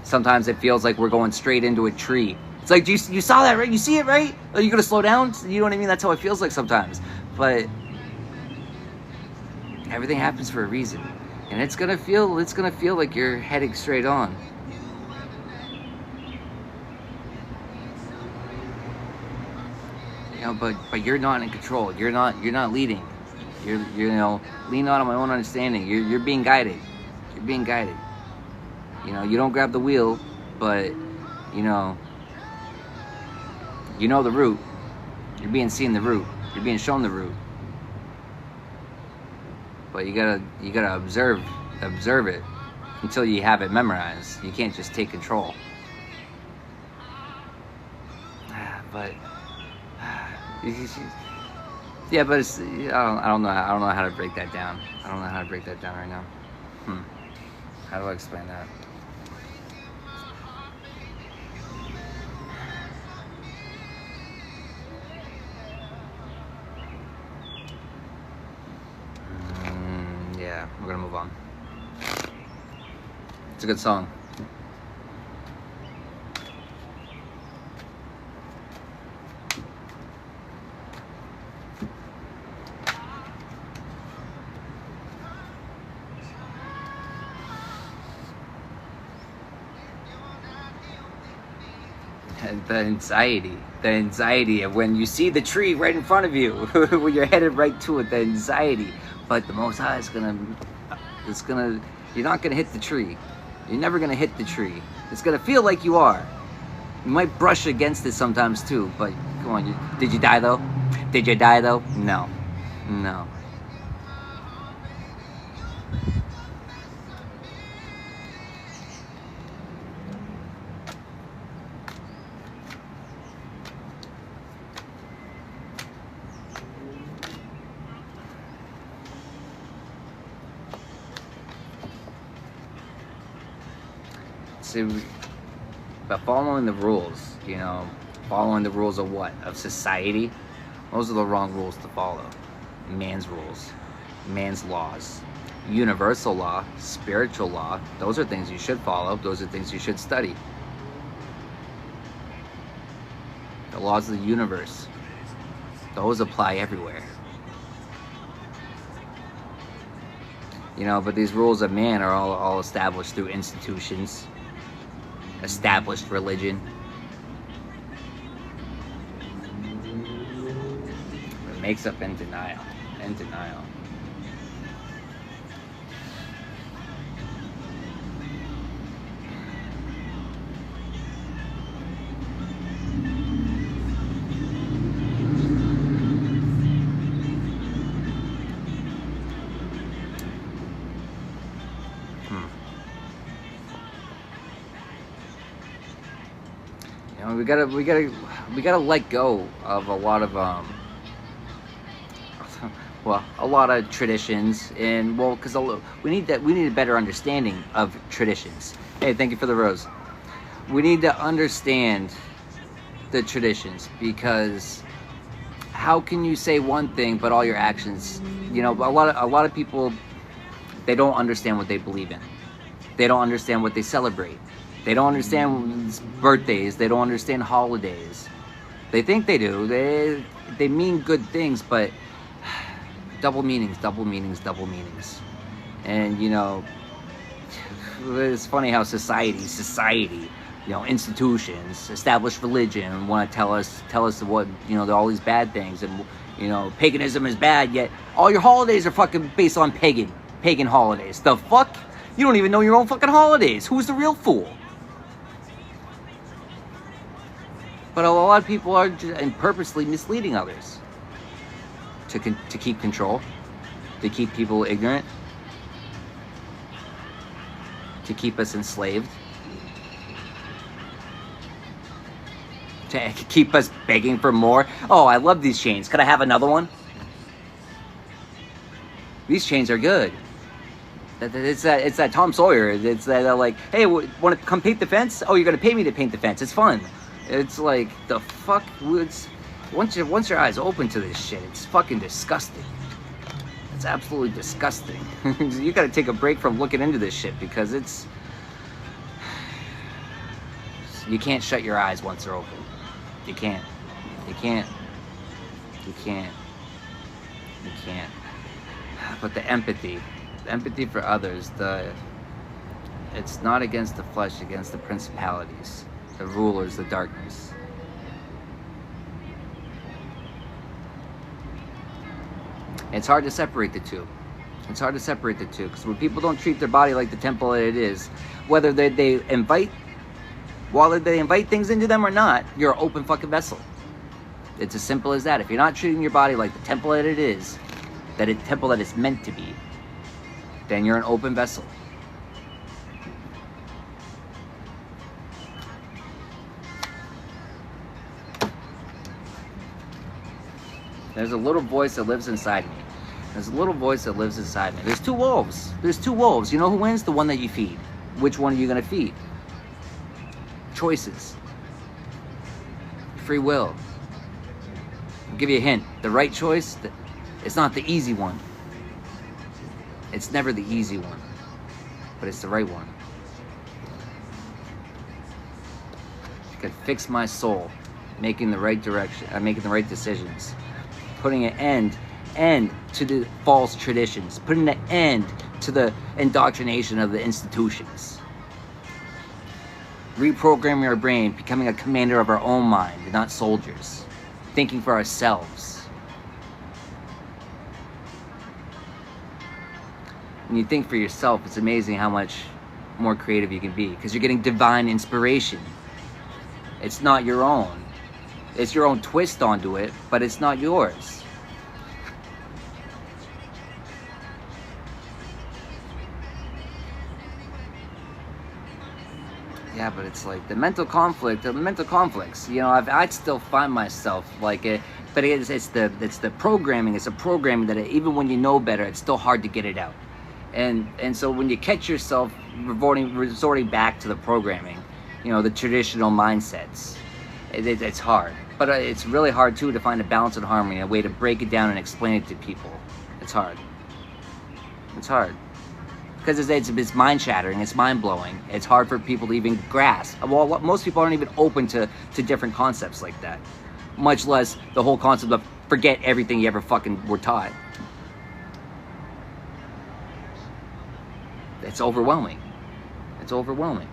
Sometimes it feels like we're going straight into a tree. It's like, you saw that, right? You see it, right? Are you gonna slow down? You know what I mean? That's how it feels like sometimes. But everything happens for a reason, and it's gonna feel like you're heading straight on. You know, but you're not in control. You're not leading. You're lean not on my own understanding. You're being guided. You're being guided. You know, you don't grab the wheel, but you know the route. You're being seen the route. You're being shown the route. But you gotta observe it until you have it memorized. You can't just take control. But yeah, but it's, I don't know how to break that down. I don't know how to break that down right now. How do I explain that? Yeah, we're gonna move on. It's a good song. And the anxiety of when you see the tree right in front of you, when you're headed right to it, the anxiety. But the Most High is you're not gonna hit the tree. You're never gonna hit the tree. It's gonna feel like you are. You might brush against it sometimes too, but come on, did you die though? Did you die though? No. See, but following the rules, following the rules of what? Of society? Those are the wrong rules to follow. Man's rules, man's laws, universal law, spiritual law, those are things you should follow. Those are things you should study. The laws of the universe, those apply everywhere. You know, but these rules of man are all established through institutions, established religion. It makes up in denial. In denial. You know, we gotta let go of a lot of well, a lot of traditions, and well, because we need a better understanding of traditions. Hey, thank you for the rose. We need to understand the traditions, because how can you say one thing but all your actions? You know, a lot of people, they don't understand what they believe in. They don't understand what they celebrate. They don't understand birthdays. They don't understand holidays. They think they do. They mean good things, but double meanings. And you know, it's funny how society, you know, institutions, established religion want to tell us what, you know, all these bad things, and you know, paganism is bad, yet all your holidays are fucking based on pagan holidays. The fuck? You don't even know your own fucking holidays. Who's the real fool? But a lot of people are and purposely misleading others to keep control, to keep people ignorant, to keep us enslaved, to keep us begging for more. Oh, I love these chains. Could I have another one? These chains are good. It's that Tom Sawyer. It's that like, hey, want to come paint the fence? Oh, you're gonna pay me to paint the fence. It's fun. It's like, the fuck? Once your eyes open to this shit, it's fucking disgusting. It's absolutely disgusting. You gotta take a break from looking into this shit, because you can't shut your eyes once they're open. You can't. But the empathy for others, it's not against the flesh, against the principalities, the rulers, the darkness. It's hard to separate the two. Because when people don't treat their body like the temple that it is, whether they invite things into them or not, you're an open fucking vessel. It's as simple as that. If you're not treating your body like the temple that it is, temple that it's meant to be, then you're an open vessel. There's a little voice that lives inside me. There's two wolves. You know who wins? The one that you feed. Which one are you going to feed? Choices. Free will. I'll give you a hint. The right choice, it's not the easy one. It's never the easy one. But it's the right one. It could fix my soul. Making the right decisions. Putting an end to the false traditions, putting an end to the indoctrination of the institutions, reprogramming our brain, becoming a commander of our own mind and not soldiers, thinking for ourselves. When you think for yourself, it's amazing how much more creative you can be, because you're getting divine inspiration. It's not your own. It's your own twist onto it, but it's not yours. Yeah, but it's like the mental conflicts. You know, I'd still find myself like it, but it's the programming. It's a programming that even when you know better, it's still hard to get it out. And so when you catch yourself resorting back to the programming, you know, the traditional mindsets, it's hard. But it's really hard, too, to find a balance and harmony, a way to break it down and explain it to people. It's hard. Because it's mind-shattering, it's mind-blowing. It's hard for people to even grasp. Well, most people aren't even open to different concepts like that. Much less the whole concept of forget everything you ever fucking were taught. it's overwhelming. It's overwhelming.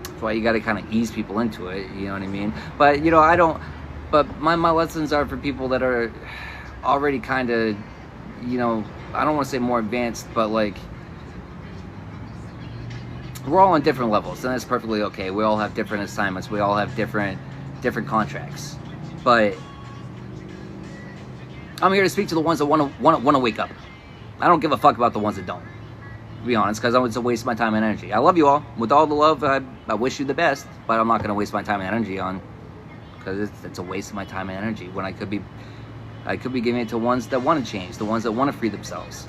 That's why you got to kind of ease people into it, you know what I mean? But, you know, but my lessons are for people that are already kind of, you know, I don't want to say more advanced, but like, we're all on different levels, and that's perfectly okay. We all have different assignments. We all have different contracts. But I'm here to speak to the ones that want to wake up. I don't give a fuck about the ones that don't, to be honest, because it's a waste of my time and energy. I love you all. With all the love, I wish you the best, but I'm not going to waste my time and energy on, because it's a waste of my time and energy when I could be giving it to ones that want to change, the ones that want to free themselves.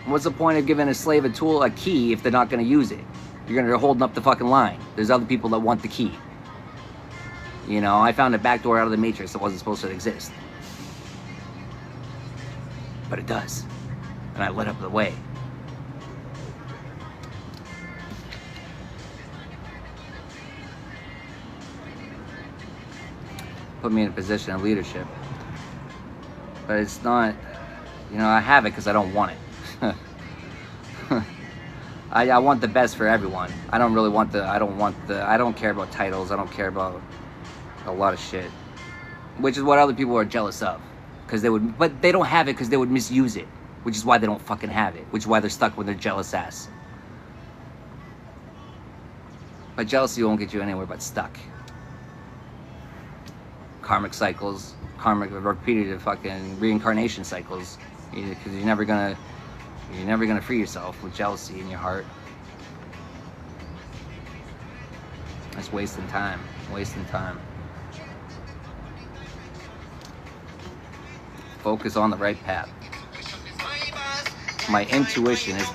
What's the point of giving a slave a key, if they're not going to use it? You're holding up the fucking line. There's other people that want the key. You know, I found a backdoor out of the Matrix that wasn't supposed to exist. But it does. And I lit up the way. Put me in a position of leadership. But it's not, you know, I have it because I don't want it. I want the best for everyone. I don't care about titles. I don't care about a lot of shit. Which is what other people are jealous of. But they don't have it because they would misuse it. Which is why they don't fucking have it. Which is why they're stuck with their jealous ass. But jealousy won't get you anywhere but stuck. Karmic cycles, repeated fucking reincarnation cycles. Because you're never gonna free yourself with jealousy in your heart. That's wasting time. Focus on the right path. My intuition is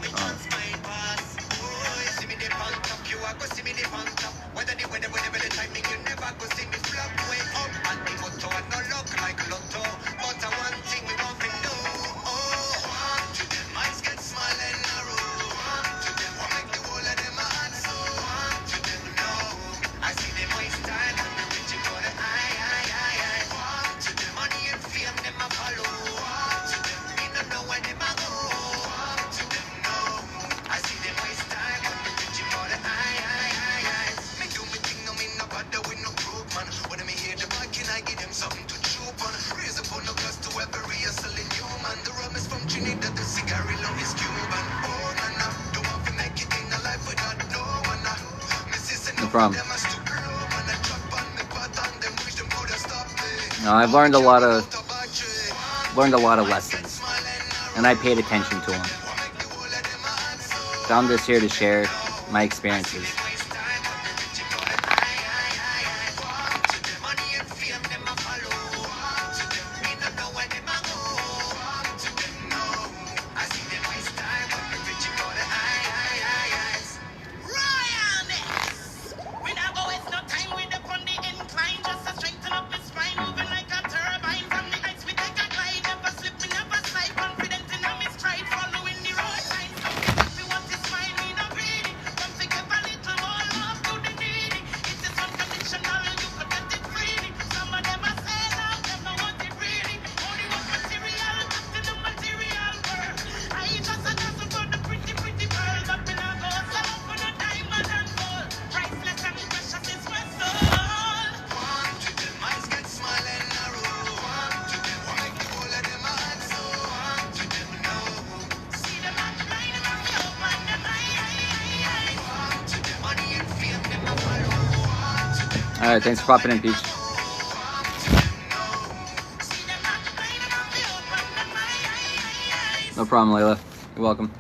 no problem. No, I've learned a lot of lessons, and I paid attention to them. So I'm just here to share my experiences. Alright, thanks for popping in, Peach. No problem, Layla. You're welcome.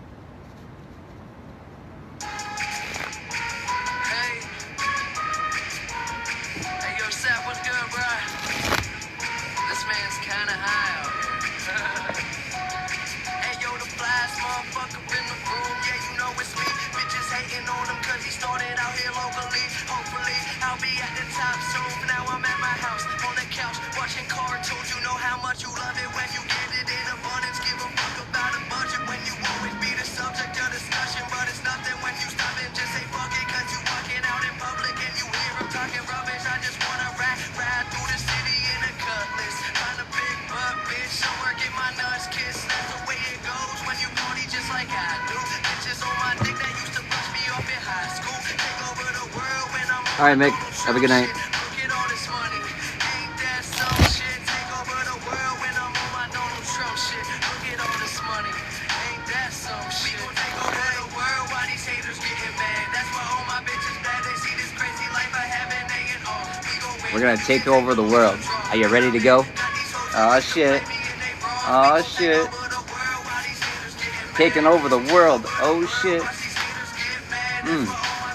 Somewhere get my nuts kissed. That's the way it goes when you party. All right, Mick. Have a good night. We're gonna take over the world. Are you ready to go? Oh shit. Oh shit. Taking over the world. Oh shit.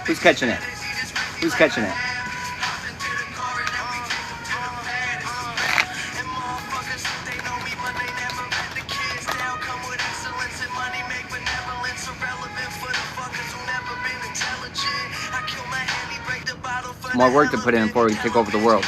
Who's catching it? Who's catching it? More work to put in before we take over the world.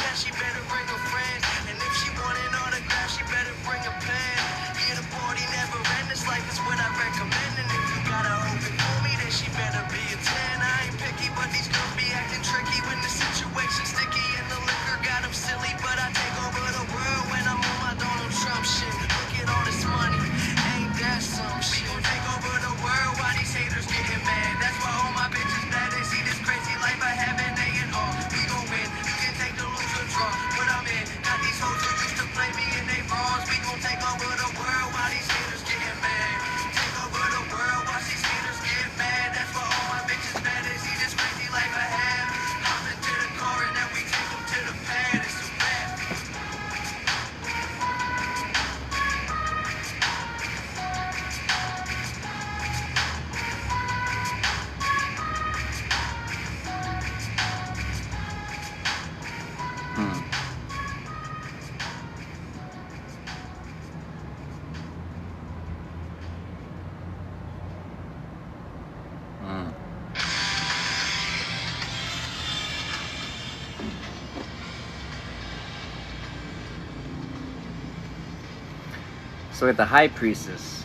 So we got the High Priestess,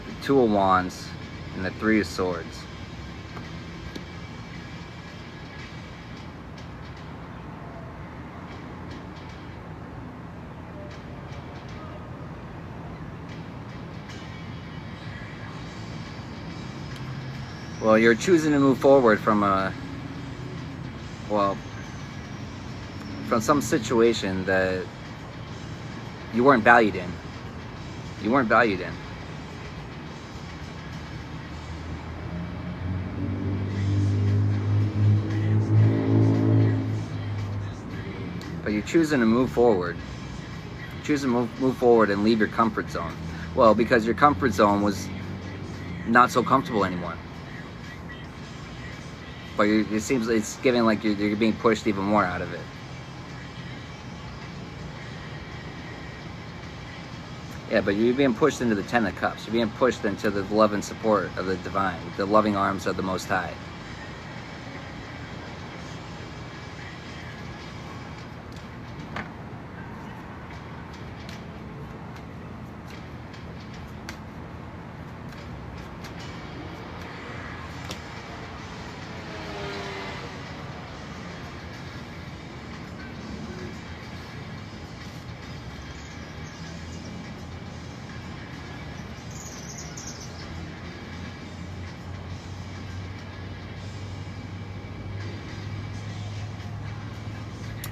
the Two of Wands, and the Three of Swords. Well, you're choosing to move forward from from some situation that you weren't valued in. You weren't valued in. But you're choosing to move forward. Choosing to move forward and leave your comfort zone. Well, because your comfort zone was not so comfortable anymore. But it seems it's giving like you're being pushed even more out of it. Yeah, but you're being pushed into the Ten of Cups. You're being pushed into the love and support of the divine, the loving arms of the Most High.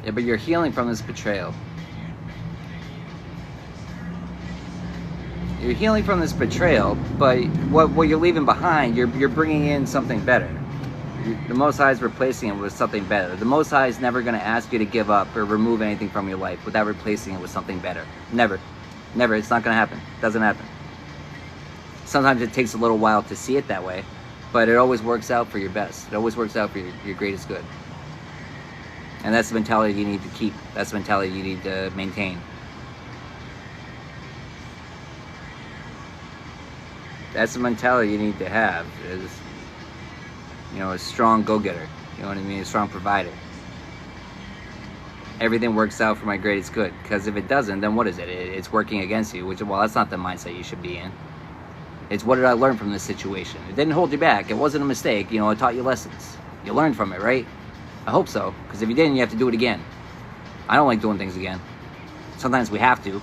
Yeah, but you're healing from this betrayal. You're healing from this betrayal, but what you're leaving behind, you're bringing in something better. The Most High is replacing it with something better. The Most High is never going to ask you to give up or remove anything from your life without replacing it with something better. Never. Never. It's not going to happen. It doesn't happen. Sometimes it takes a little while to see it that way, but it always works out for your best. It always works out for your greatest good. And that's the mentality you need to keep. That's the mentality you need to maintain. That's the mentality you need to have, is, you know, a strong go-getter. You know what I mean? A strong provider. Everything works out for my greatest good. Because if it doesn't, then what is it? It's working against you, which, well, that's not the mindset you should be in. It's, what did I learn from this situation? It didn't hold you back. It wasn't a mistake. You know, it taught you lessons. You learned from it, right? I hope so, because if you didn't, you have to do it again. I don't like doing things again. Sometimes we have to,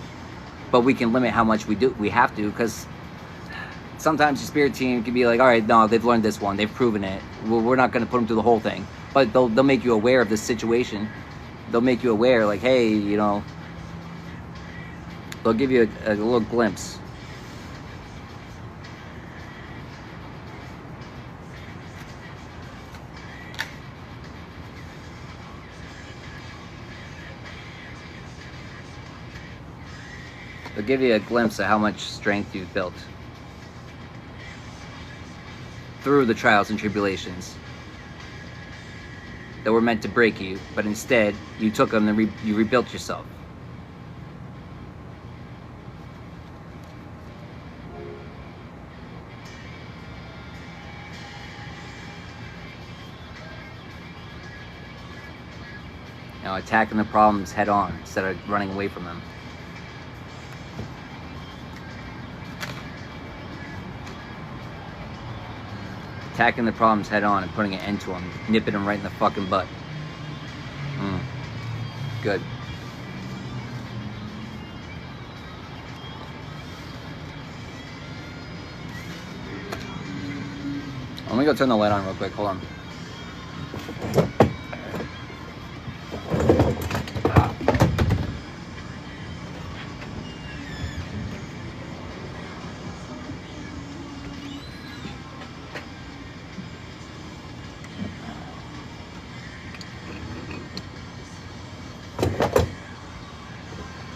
but we can limit how much we have to, because sometimes your spirit team can be like, all right, no, they've learned this one, they've proven it. We're not going to put them through the whole thing. but they'll make you aware of this situation. They'll make you aware, like, hey, you know, they'll give you a little glimpse. They'll give you a glimpse of how much strength you've built through the trials and tribulations that were meant to break you, but instead you took them and you rebuilt yourself. You know, attacking the problems head on instead of running away from them. Attacking the problems head on and putting an end to them, nipping them right in the fucking butt. Good. Let me go turn the light on real quick. Hold on.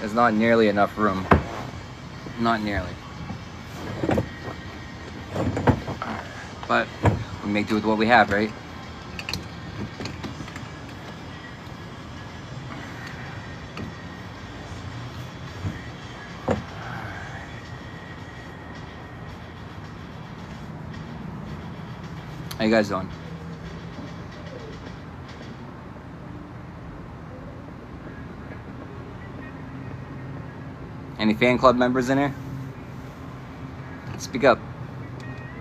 There's not nearly enough room. Not nearly. But we make do with what we have, right? How you guys doing? Any fan club members in here? Speak up.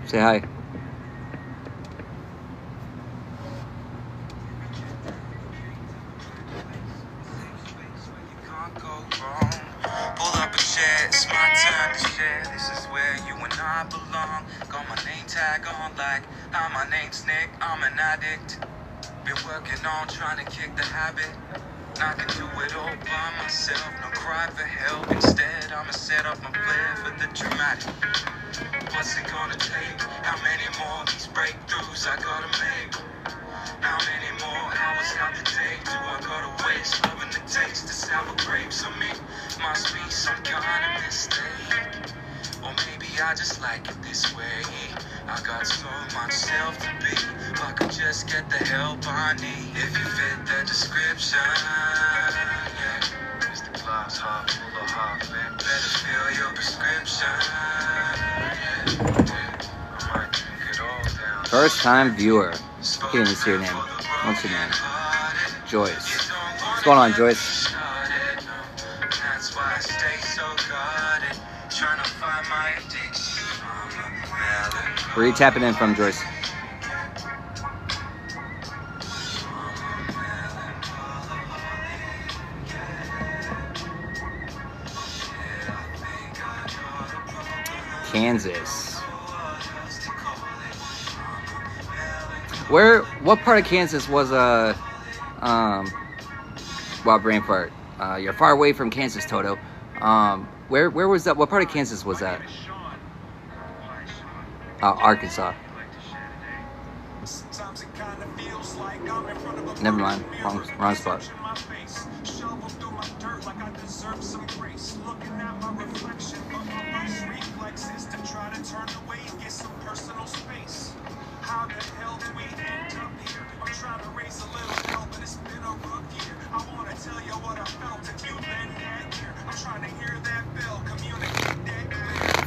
Say hi. Pull up a chair, it's my turn to share. This is where you and I belong. Got my name tag on like, hi, my name's Nick, I'm an addict. Been working on trying to kick the habit. I can do it all by myself, no cry for help. Instead, I'ma set up my plan for the dramatic. What's it gonna take? How many more of these breakthroughs I gotta make? How many more hours out the day do I gotta waste? Loving the taste of sour grapes on me. Must be some kind of mistake. Or maybe I just like it this way. I got so much self to be. If I could just get the help I need. If you fit the description, yeah. Mr. Glass half full of half lit. Better fill your prescription, yeah. I might drink it all down. First time viewer. I can't even see your name. What's your name? Joyce. What's going on, Joyce? That's why I stay so guarded. Trying to find my addiction. Where are you tapping in from, Joyce? Kansas. What part of Kansas was well, brain fart. You're far away from Kansas, Toto. Where was that? What part of Kansas was that? Arkansas. Never mind. Wrong spot. How the hell do we end up here? I'm trying to raise a little hell, but it's been a rough year. I want to tell you what I felt if you've been that year. I'm trying to hear that bell, communicate that clear.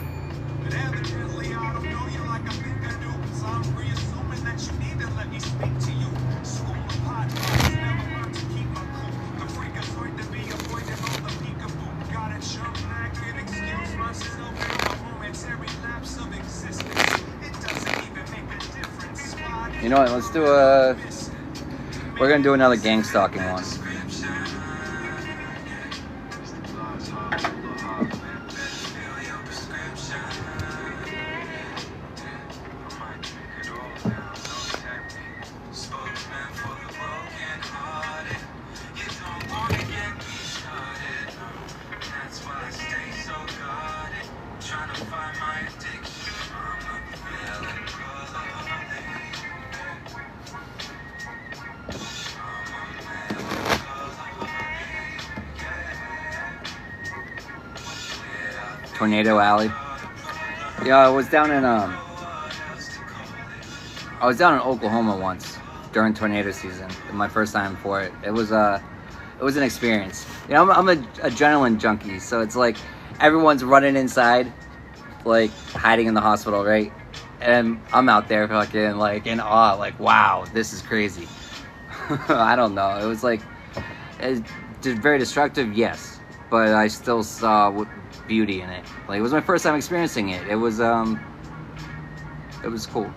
But evidently I don't know you like I think I do, cause I'm pre-assuming that you need to let me speak to you. School of hot dogs, never learned to keep my cool. The freak is going to be avoided on the peekaboo. Got a chump that can excuse myself in a momentary lapse of existence. It doesn't even make a difference. You know what? Let's do we're gonna do another gang stalking one. Spokesman for Tornado Alley. Yeah, I was down in Oklahoma once during tornado season. My first time for it. It was an experience. You know, I'm an adrenaline junkie, so it's like everyone's running inside, like hiding in the hospital, right? And I'm out there fucking like in awe, like, wow, this is crazy. I don't know. It was like, it's very destructive, yes, but I still saw beauty in it. Like, it was my first time experiencing it. It was cool.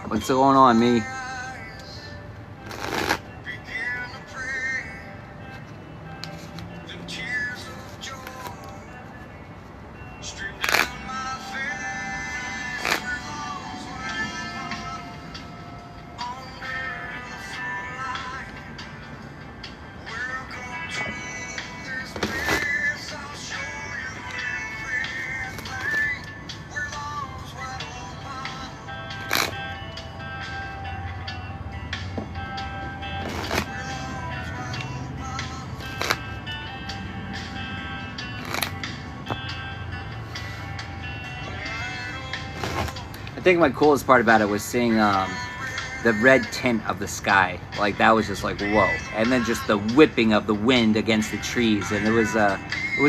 What's going on, me? I think my coolest part about it was seeing the red tint of the sky. Like, that was just like, whoa. And then just the whipping of the wind against the trees, and it was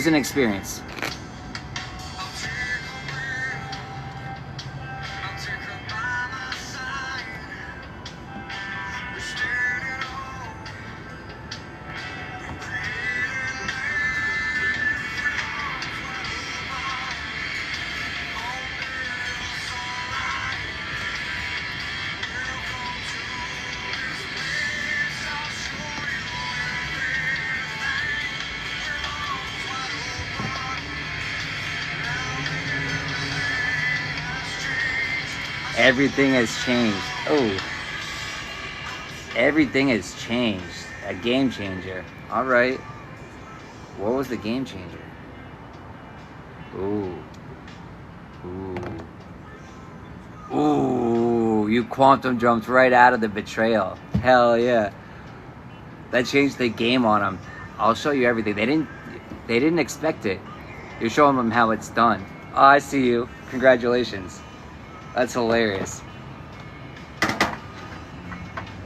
an experience. Everything has changed. Oh. Everything has changed. A game changer. Alright. What was the game changer? Ooh. Ooh. Ooh. You quantum jumped right out of the betrayal. Hell yeah. That changed the game on them. I'll show you everything. They didn't expect it. You're showing them how it's done. Oh, I see you. Congratulations. That's hilarious.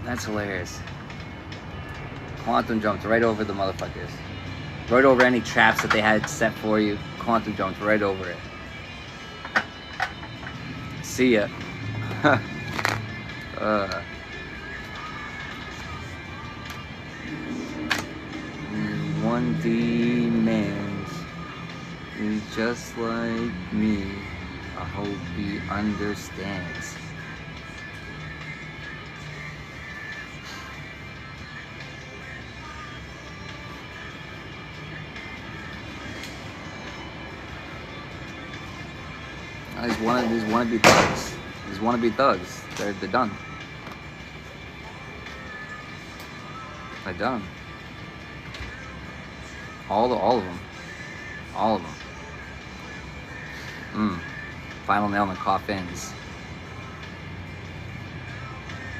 That's hilarious. Quantum jumped right over the motherfuckers. Right over any traps that they had set for you. Quantum jumped right over it. See ya. One demands is just like me. I hope he understands. These wannabe thugs. These wannabe thugs. They're done. They're done. All of them. All of them. Final nail in the coffins.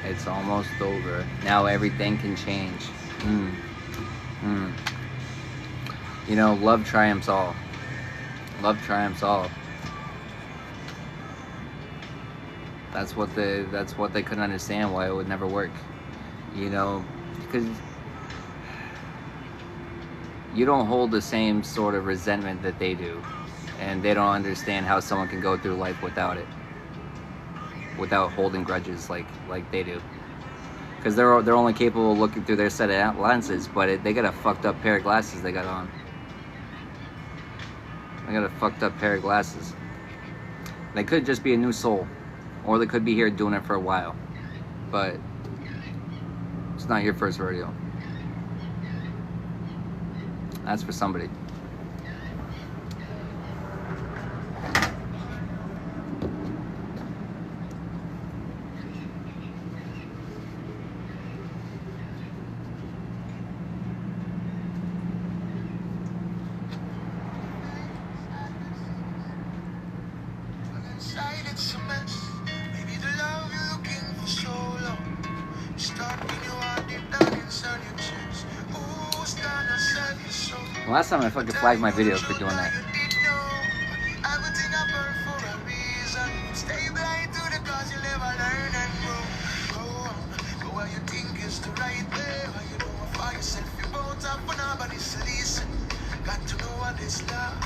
It's almost over. Now everything can change. You know, love triumphs all. Love triumphs all. That's what they couldn't understand, why it would never work. You know, because you don't hold the same sort of resentment that they do. And they don't understand how someone can go through life without it, without holding grudges like they do. Because they're only capable of looking through their set of lenses, but they got a fucked up pair of glasses they got on. They got a fucked up pair of glasses. They could just be a new soul, or they could be here doing it for a while, but it's not your first rodeo. That's for somebody. Inside it's a mess. Maybe the love you're looking for so long. You start when you are deep down inside your chest. Who's gonna save your soul? Last time I fucking flagged my video for doing that. Everything happened for a reason. Stay blind to the cause you'll never learn and grow. Go on, go where you think is the right way. Where you know for yourself, you won't have for nobody's to listen. Got to know what is love.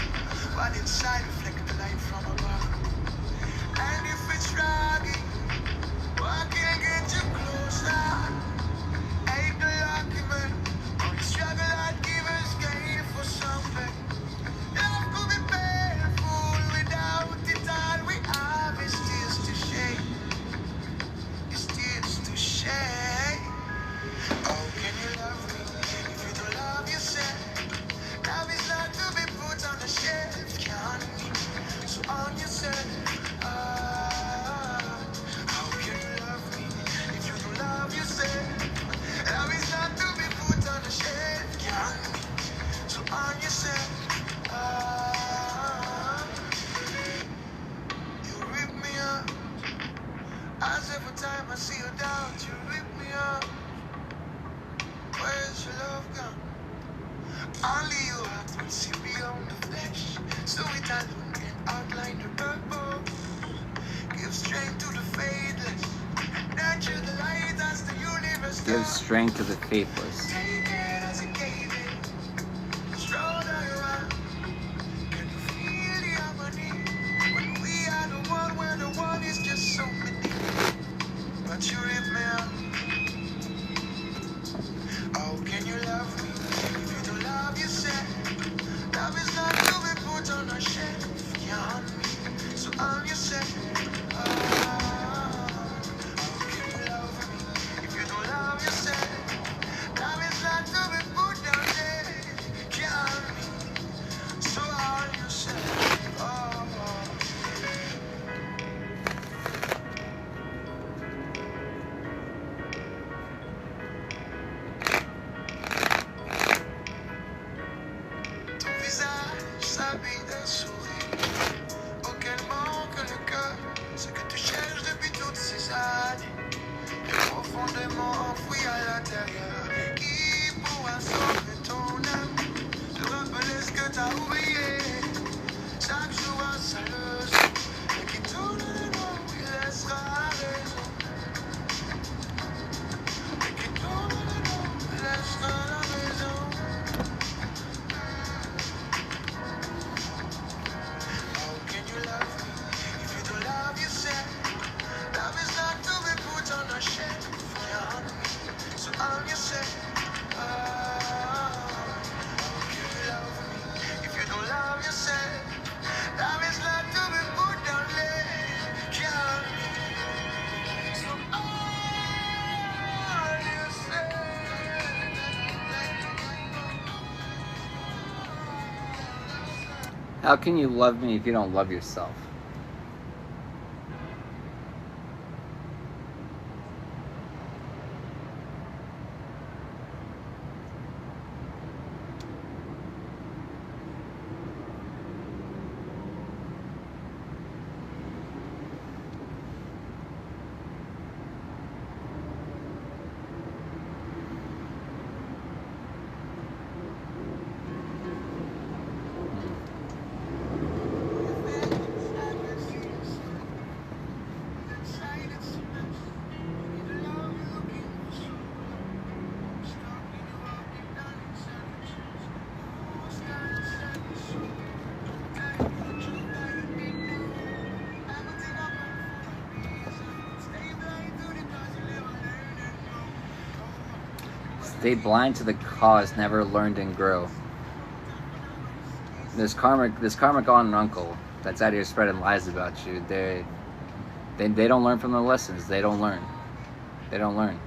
What inside reflect the light from above. And if it's rocky, what can get you closer? Ain't the lucky man. Only struggle hard givers gain for something. Love could be painful without it. All we have is tears to shake. It's tears to shake. How can you love me if you don't love yourself? Love is not to be put on the shelf. Can't be so on yourself. How can you love me if you don't love yourself? Love is not to be put on the shelf. Can't be so on yourself. You rip me up. As every time I see you down, you rip me up. Where's your love gone? Only you have to see beyond the flesh. So it alone can outline the purpose. Give strength to the faithless. Nurture the light as the universe Give does. strength to the faithless. Take it as it gave it. Stronger you are. Can you feel the harmony? When we are the one where the one is just so many. But you rip me up. How can you love me if you don't love yourself? Love is not to be put on a shelf. You're on me, so on yourself. How can you love me if you don't love yourself? Love is not to be put down there. You're on me, so on yourself. Ton visage s'habille d'un sourire auquel manque le cœur. Ce que tu cherches depuis toutes ces années est profondément enfoui à l'intérieur. Qui pourra sauver ton âme? Te rappeler ce que t'as oublié. Chaque jour à sa leçon. Et qui tourne le nom, il laissera raison. Et qui tourne le nom, il laissera la raison. How can you love me if you don't love yourself? Love is not to be put on a shelf. You're on me, so on yourself. How can you love me if you don't love yourself? Love is not to be put down there. You're on me, so on yourself. How can you love me if you don't love yourself? Stay blind to the cause, never learned and grow. This karmic aunt and uncle that's out here spreading lies about you, they don't learn from the lessons. They don't learn. They don't learn.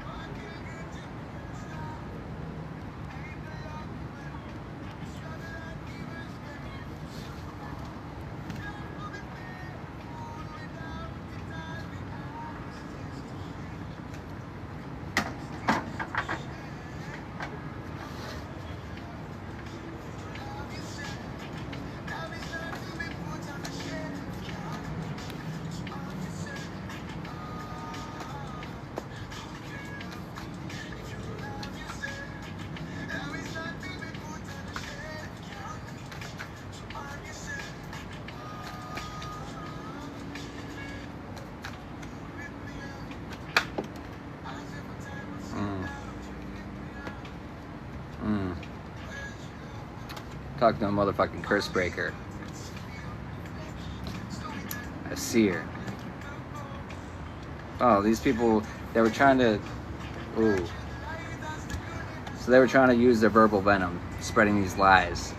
Talking to a motherfucking curse breaker. A seer. Oh, these people, they were trying to... Ooh. So they were trying to use their verbal venom, spreading these lies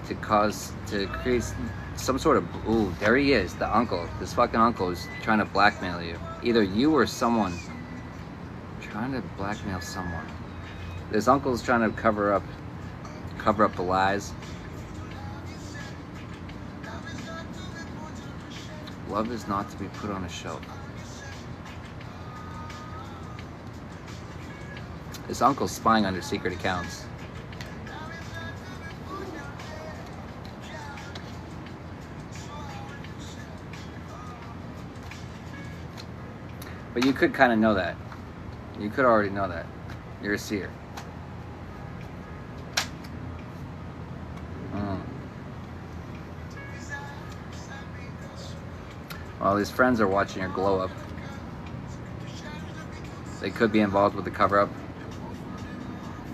to create some sort of... Ooh, there he is, the uncle. This fucking uncle is trying to blackmail you. Either you or someone. Trying to blackmail someone. This uncle's trying to cover up the lies. Love is not to be put on a shelf. This uncle's spying under secret accounts. But you could kind of know that. You could already know that. You're a seer. Well, his friends are watching your glow up. They could be involved with the cover-up.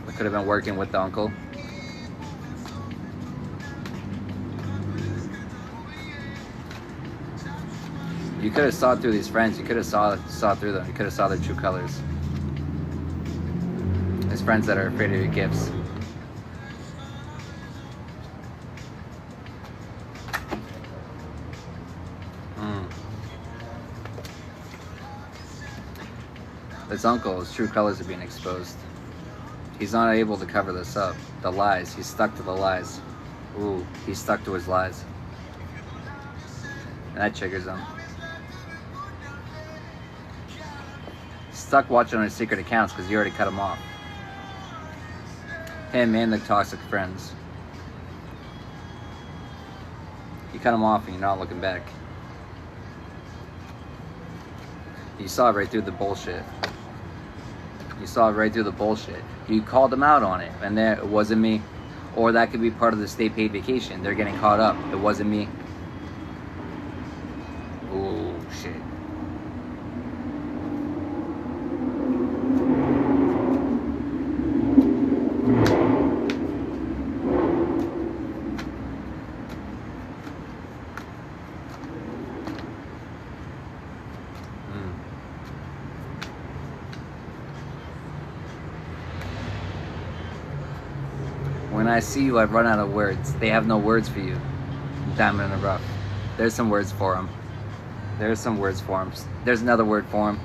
They could have been working with the uncle. You could have saw through these friends. You could have saw through them. You could have saw their true colors. His friends that are afraid of your gifts. This uncle, his true colors are being exposed. He's not able to cover this up. The lies. He's stuck to the lies. Ooh, he's stuck to his lies. And that triggers him. Stuck watching on his secret accounts because you already cut him off. Him and the toxic friends. You cut him off and you're not looking back. You saw right through the bullshit. You saw right through the bullshit. You called them out on it, and there it wasn't me. Or that could be part of the state paid vacation. They're getting caught up. It wasn't me. Oh shit. When I see you, I've run out of words. They have no words for you. Diamond in the rough. There's some words for them. There's some words for them. There's another word for them.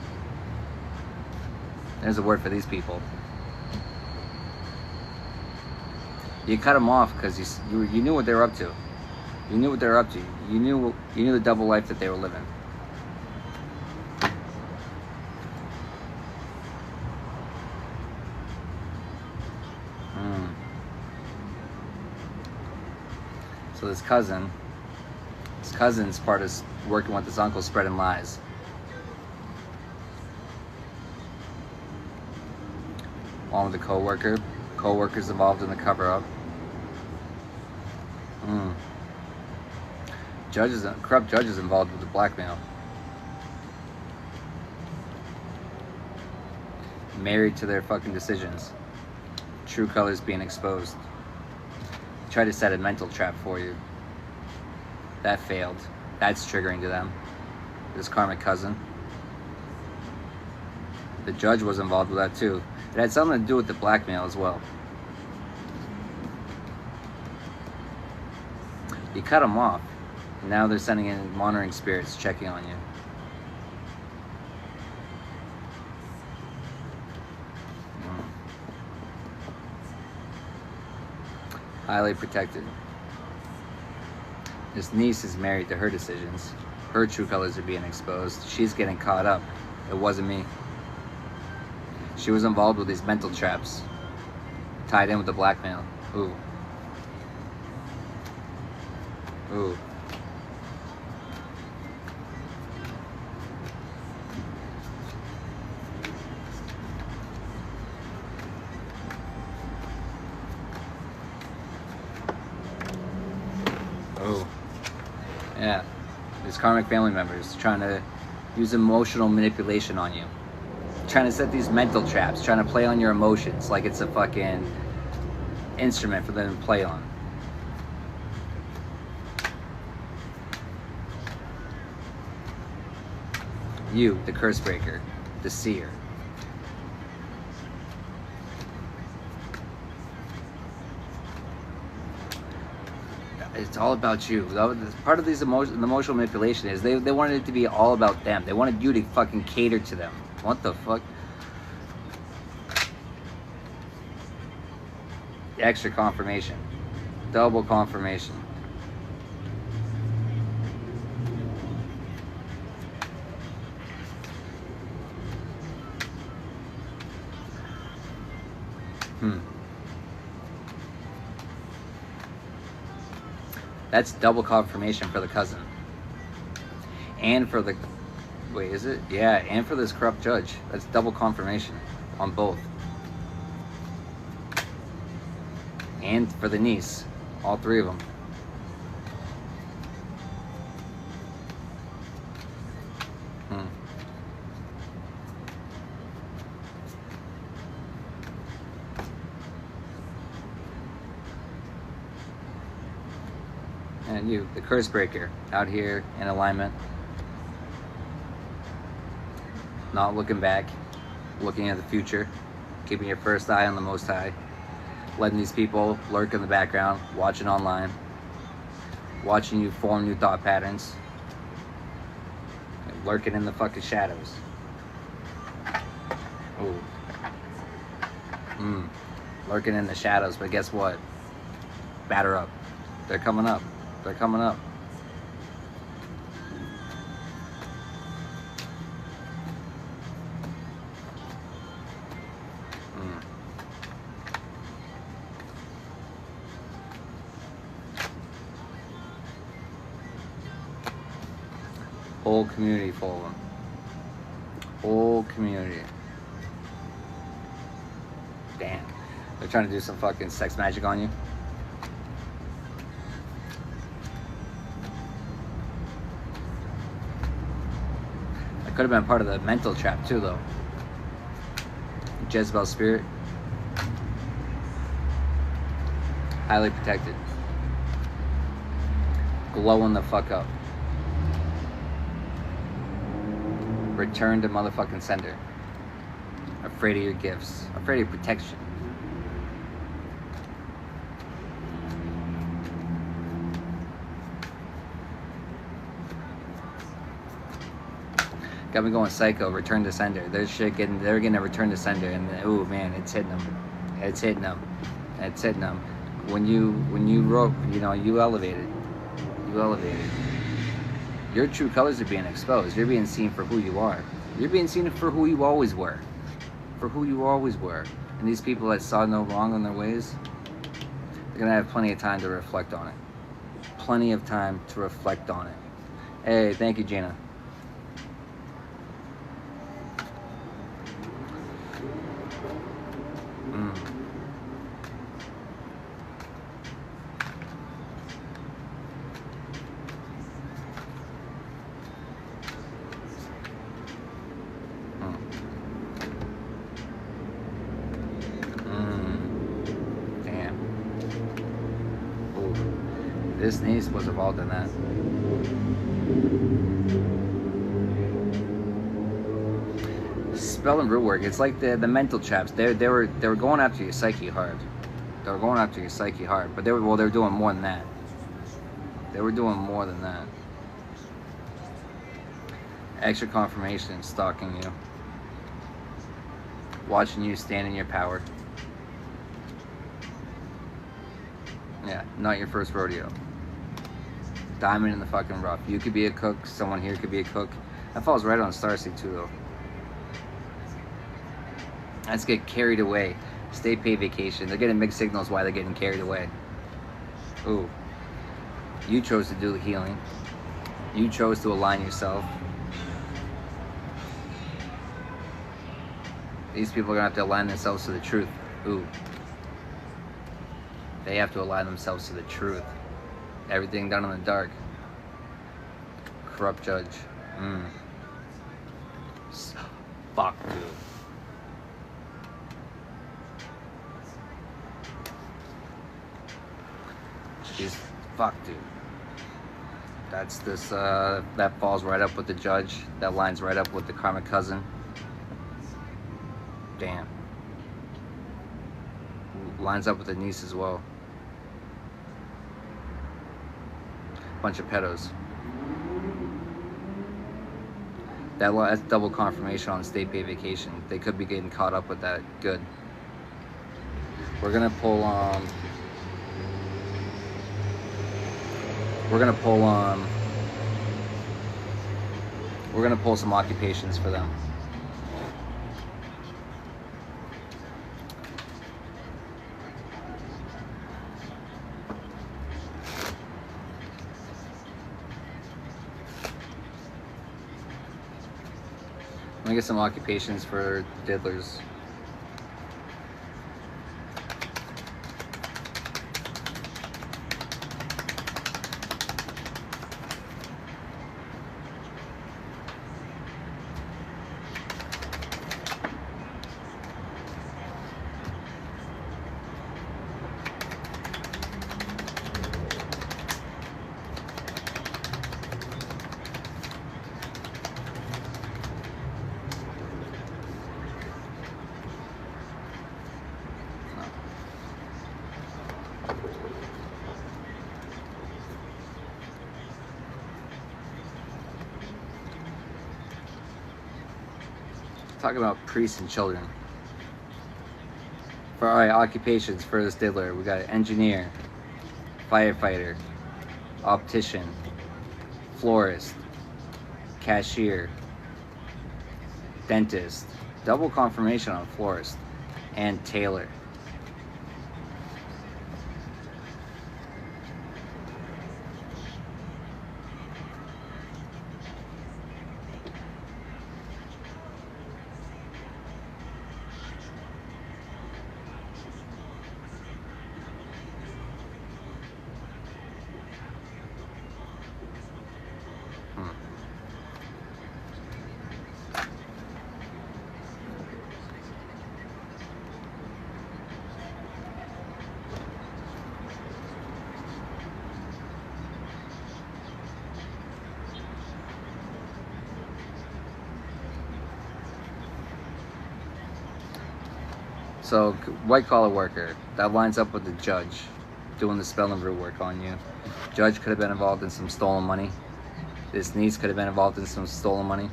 There's a word for these people. You cut them off because you knew what they were up to. You knew what they were up to. You knew the double life that they were living. So his cousin's part is working with his uncle, spreading lies. Along with the co-worker's involved in the cover-up. Corrupt judges involved with the blackmail. Married to their fucking decisions. True colors being exposed. Try to set a mental trap for you. That failed. That's triggering to them. This karmic cousin. The judge was involved with that too. It had something to do with the blackmail as well. You cut them off. Now they're sending in monitoring spirits checking on you. Highly protected. His niece is married to her decisions. Her true colors are being exposed. She's getting caught up. It wasn't me. She was involved with these mental traps. Tied in with the blackmail. Ooh. Ooh. Oh, yeah. These karmic family members trying to use emotional manipulation on you. Trying to set these mental traps, trying to play on your emotions like it's a fucking instrument for them to play on. You, the curse breaker, the seer. It's all about you. Part of these emotional manipulation is they wanted it to be all about them. They wanted you to fucking cater to them. What the fuck? Extra confirmation. Double confirmation. That's double confirmation for the cousin. And for the... Wait, is it? Yeah, and for this corrupt judge. That's double confirmation on both. And for the niece. All three of them. And you, the curse breaker, out here in alignment. Not looking back, looking at the future, keeping your first eye on the Most High, letting these people lurk in the background, watching online, watching you form new thought patterns, lurking in the fucking shadows. Ooh. Lurking in the shadows, but guess what? Batter up. They're coming up. They're coming up. Whole community full of them. Whole community. Damn. They're trying to do some fucking sex magic on you. Could have been part of the mental trap too, though. Jezebel spirit. Highly protected. Glowing the fuck up. Return to motherfucking sender. Afraid of your gifts. Afraid of your protection. Got me going psycho. Return to sender. They're getting a return to sender, and oh man, it's hitting them. It's hitting them. It's hitting them. When you wrote, you elevated. You elevated. Your true colors are being exposed. You're being seen for who you are. You're being seen for who you always were. For who you always were. And these people that saw no wrong in their ways, they're gonna have plenty of time to reflect on it. Plenty of time to reflect on it. Hey, thank you, Gina. This niece was involved in that. Spell and root work. It's like the mental traps. They were going after your psyche hard. They were going after your psyche hard. But they were doing more than that. They were doing more than that. Extra confirmation, stalking you, watching you stand in your power. Yeah, not your first rodeo. Diamond in the fucking rough. You could be a cook. Someone here could be a cook. That falls right on Starseed too, though. Let's get carried away. Stay pay vacation. They're getting mixed signals why they're getting carried away. Ooh. You chose to do the healing. You chose to align yourself. These people are gonna have to align themselves to the truth. Ooh. They have to align themselves to the truth. Everything done in the dark. Corrupt judge. Fuck, dude. Fuck, dude. That's this, that falls right up with the judge. That lines right up with the karmic cousin. Damn. Lines up with the niece as well. Bunch of pedos. That's double confirmation on state pay vacation. They could be getting caught up with that. Good. We're gonna pull some occupations for them. Let me get some occupations for diddlers. Talking about priests and children. For our occupations for this diddler, we got engineer, firefighter, optician, florist, cashier, dentist, double confirmation on florist, and tailor. So, white collar worker, that lines up with the judge doing the spell and root work on you. Judge could have been involved in some stolen money. This niece could have been involved in some stolen money.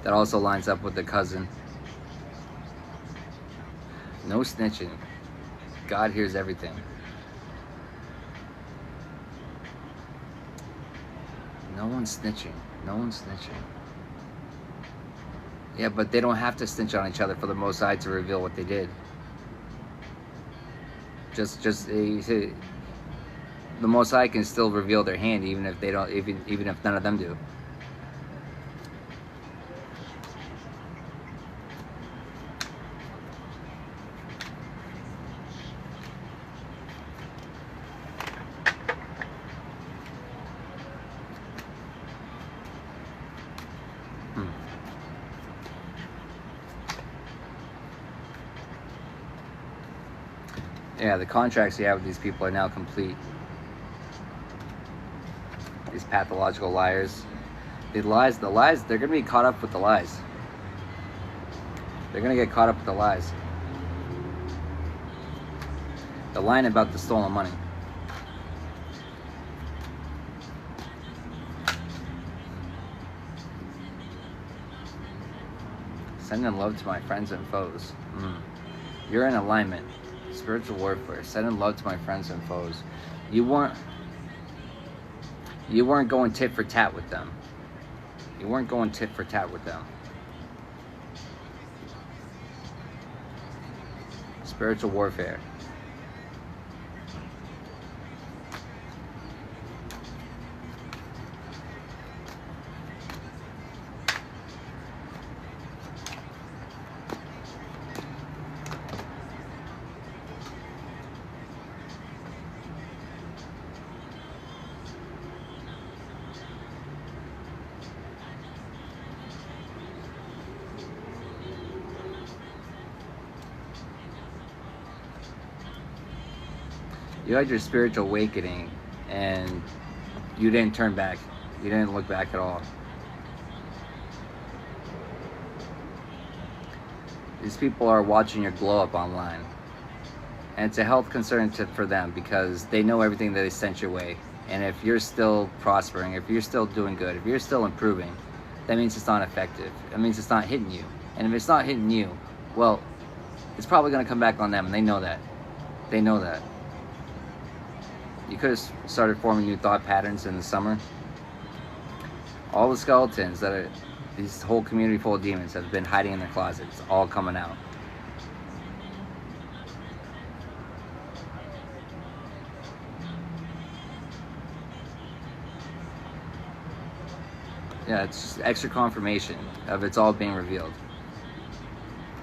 That also lines up with the cousin. No snitching. God hears everything. No one's snitching. No one's snitching. Yeah, but they don't have to snitch on each other for the Most High to reveal what they did. The Most High can still reveal their hand, even if they don't, even if none of them do. Yeah, the contracts you have with these people are now complete. These pathological liars. The lies, they're gonna be caught up with the lies. They're gonna get caught up with the lies. The line about the stolen money. Sending love to my friends and foes. You're in alignment. Spiritual warfare. Sending love to my friends and foes. You weren't going tit for tat with them. You weren't going tit for tat with them. Spiritual warfare. You had your spiritual awakening, and you didn't turn back. You didn't look back at all. These people are watching your glow up online. And it's a health concern for them, because they know everything that they sent your way. And if you're still prospering, if you're still doing good, if you're still improving, that means it's not effective. That means it's not hitting you. And if it's not hitting you, well, it's probably going to come back on them, and they know that. They know that. You could have started forming new thought patterns in the summer. All the skeletons that are, this whole community full of demons have been hiding in their closets, all coming out. Yeah, it's just extra confirmation of it's all being revealed.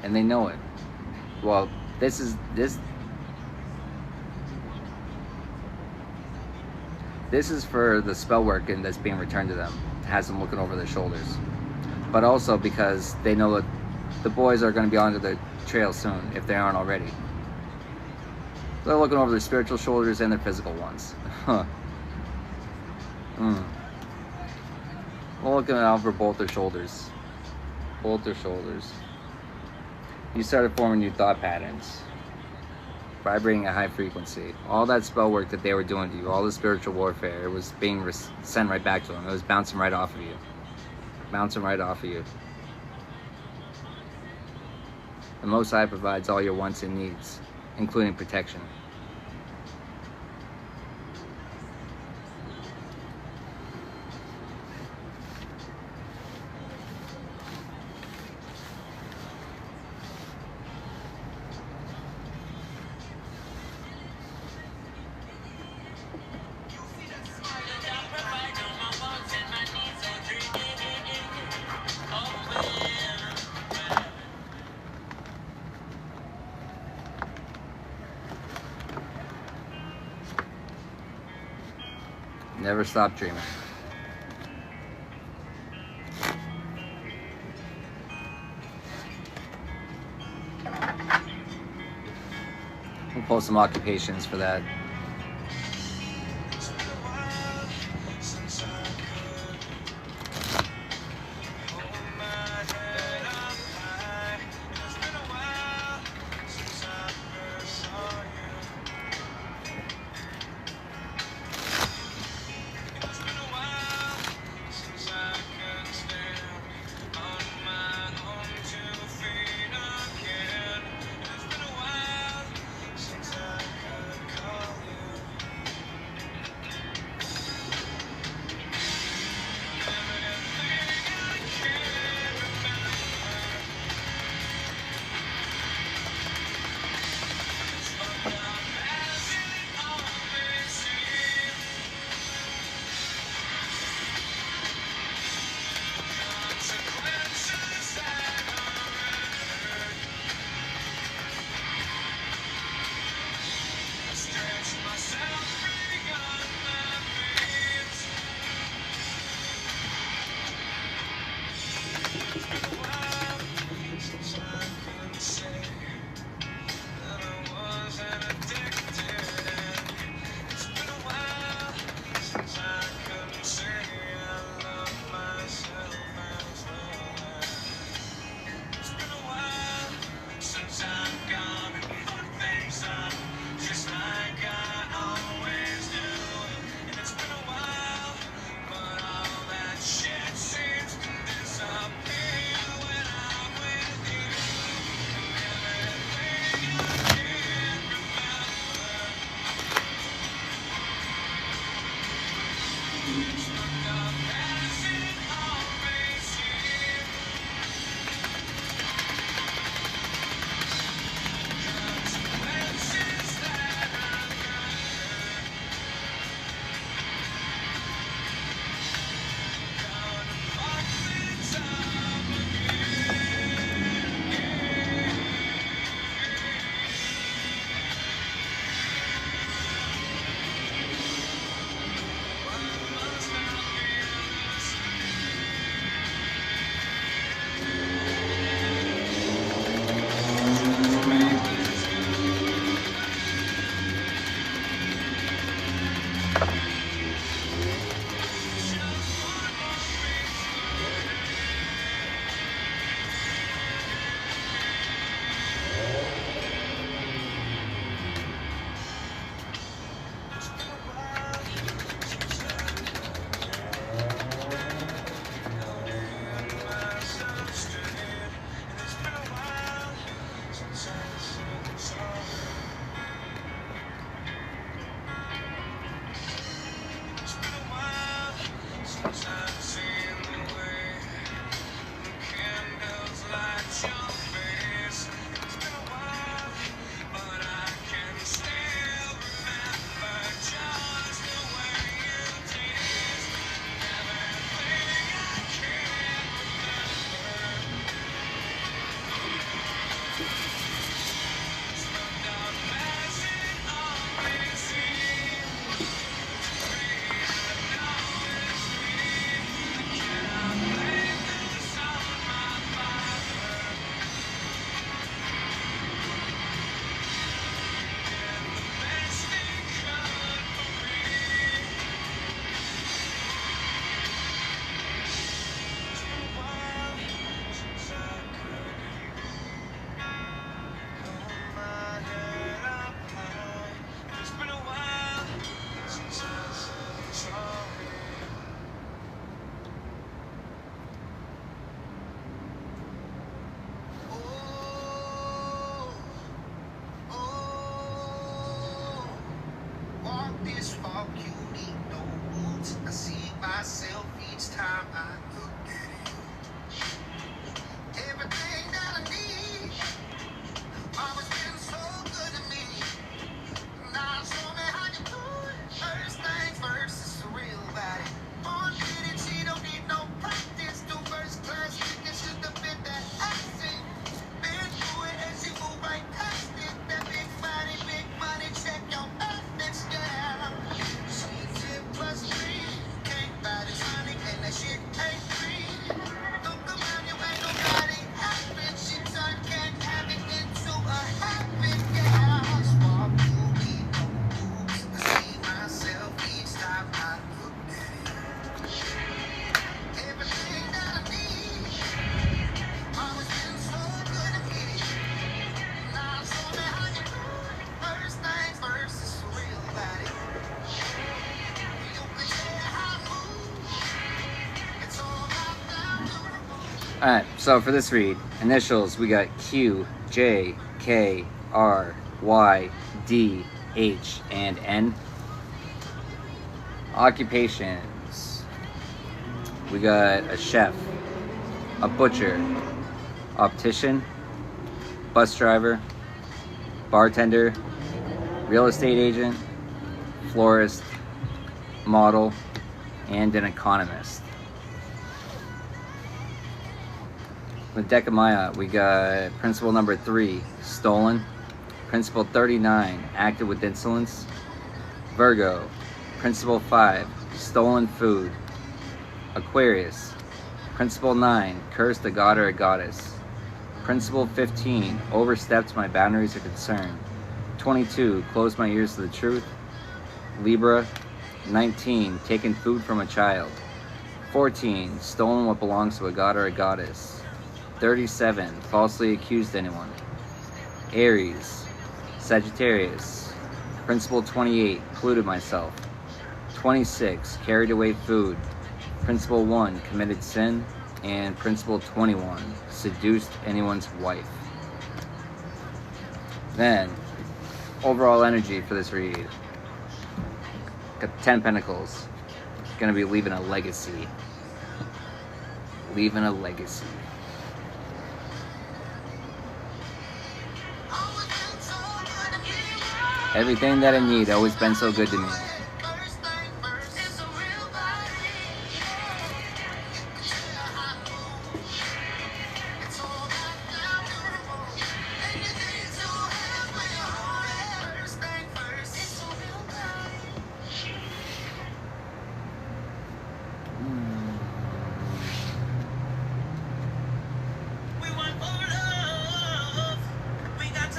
And they know it. Well, this is for the spell work and that's being returned to them. It has them looking over their shoulders. But also because they know that the boys are going to be onto the trail soon, if they aren't already. They're looking over their spiritual shoulders and their physical ones. Huh. Well, looking out for both their shoulders. Both their shoulders. You started forming new thought patterns. Vibrating a high frequency. All that spell work that they were doing to you, all the spiritual warfare, it was being sent right back to them. It was bouncing right off of you. Bouncing right off of you. The Most High provides all your wants and needs, including protection. Never stop dreaming. We'll post some occupations for that. Small cutie, no roots. I see myself each time I look at it. Everything that I need. Mama's been so good to me. Now show me how you do it. First things first, it's a real body. On it, she don't need no practice. Do first class ticket, should have been that accent. Been through it and she move right past it. That big money, check your ethics, yeah. She's 10+3, can't buy this honey, and that shit ain't free. Look around you, ain't nobody happy. She turned can't have it into a habit, yeah. Swap you, eat no boobs. I see myself each time I look at it. Everything that I need. Mama's been so good to me. Now show me how you do it. First things first, it's a real body. You can tell how I move. It's all about that. Alright, so for this read, initials, we got Q, J, K, R, Y, D, H, and N. Occupations, we got a chef, a butcher, optician, bus driver, bartender, real estate agent, florist, model, and an economist. With Decamaya, we got principle number 3, stolen. Principle 39, acted with insolence. Virgo, principle 5, stolen food. Aquarius, principle 9, cursed a god or a goddess. Principle 15, overstepped my boundaries of concern. 22, closed my ears to the truth. Libra, 19, taken food from a child. 14, stolen what belongs to a god or a goddess. 37, falsely accused anyone. Aries, Sagittarius, principle 28, polluted myself. 26, carried away food. Principle 1, committed sin. And principle 21, seduced anyone's wife. Then, overall energy for this read. Got 10 Pentacles. Gonna be leaving a legacy. Leaving a legacy. Everything that I need, always been so good to me.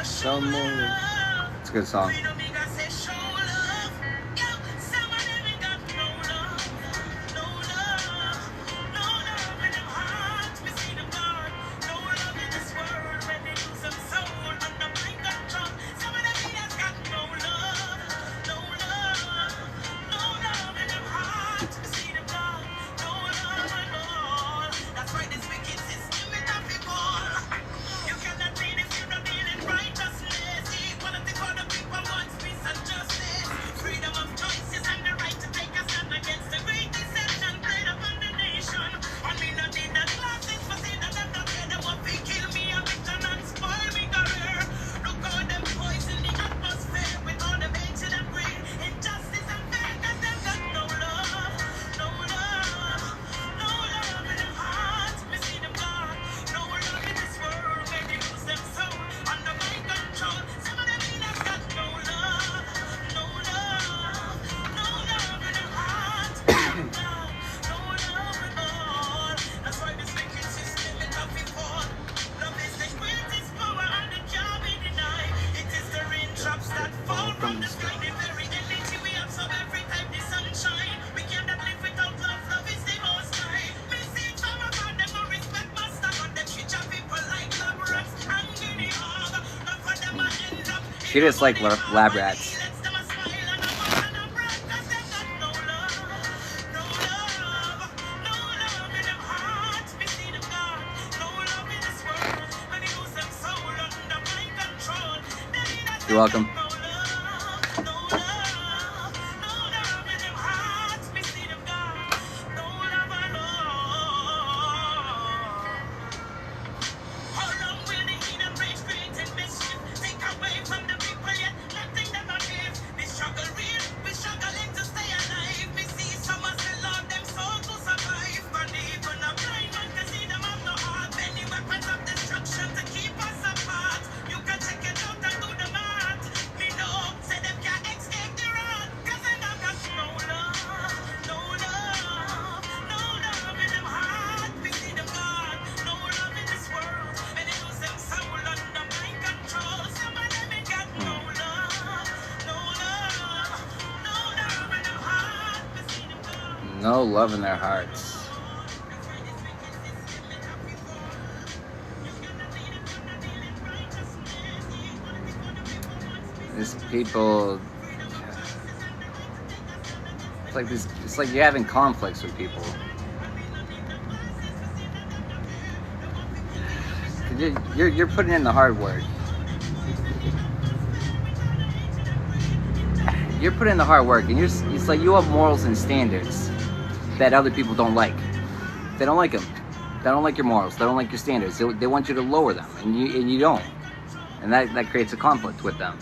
Somewhere. It's a good song. She just like lab rats. You're welcome. No love in their hearts. These people, it's like you're having conflicts with people. You're putting in the hard work. You're putting in the hard work, and it's like you have morals and standards that other people don't like. They don't like them. They don't like your morals. They don't like your standards. They want you to lower them, and you don't. And that creates a conflict with them.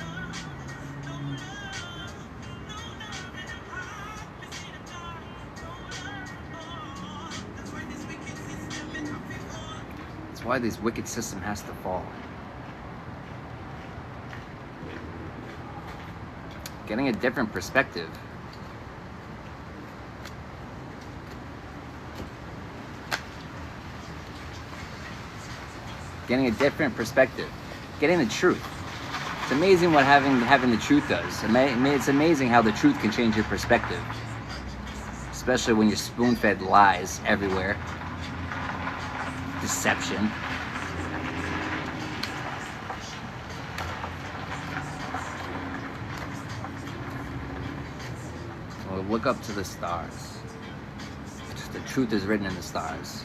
That's why this wicked system has to fall. Getting a different perspective. Getting a different perspective. Getting the truth. It's amazing what having the truth does. It's amazing how the truth can change your perspective. Especially when you're spoon-fed lies everywhere. Deception. Well, look up to the stars. The truth is written in the stars.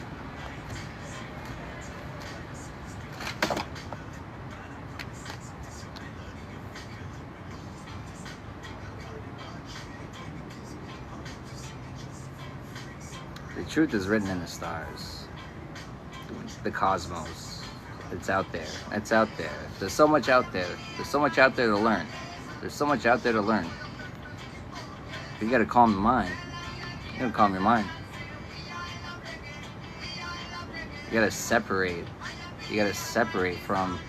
The truth is written in the stars. The cosmos. It's out there. It's out there. There's so much out there. There's so much out there to learn. There's so much out there to learn. You gotta calm the mind. You gotta calm your mind. You gotta separate. You gotta separate from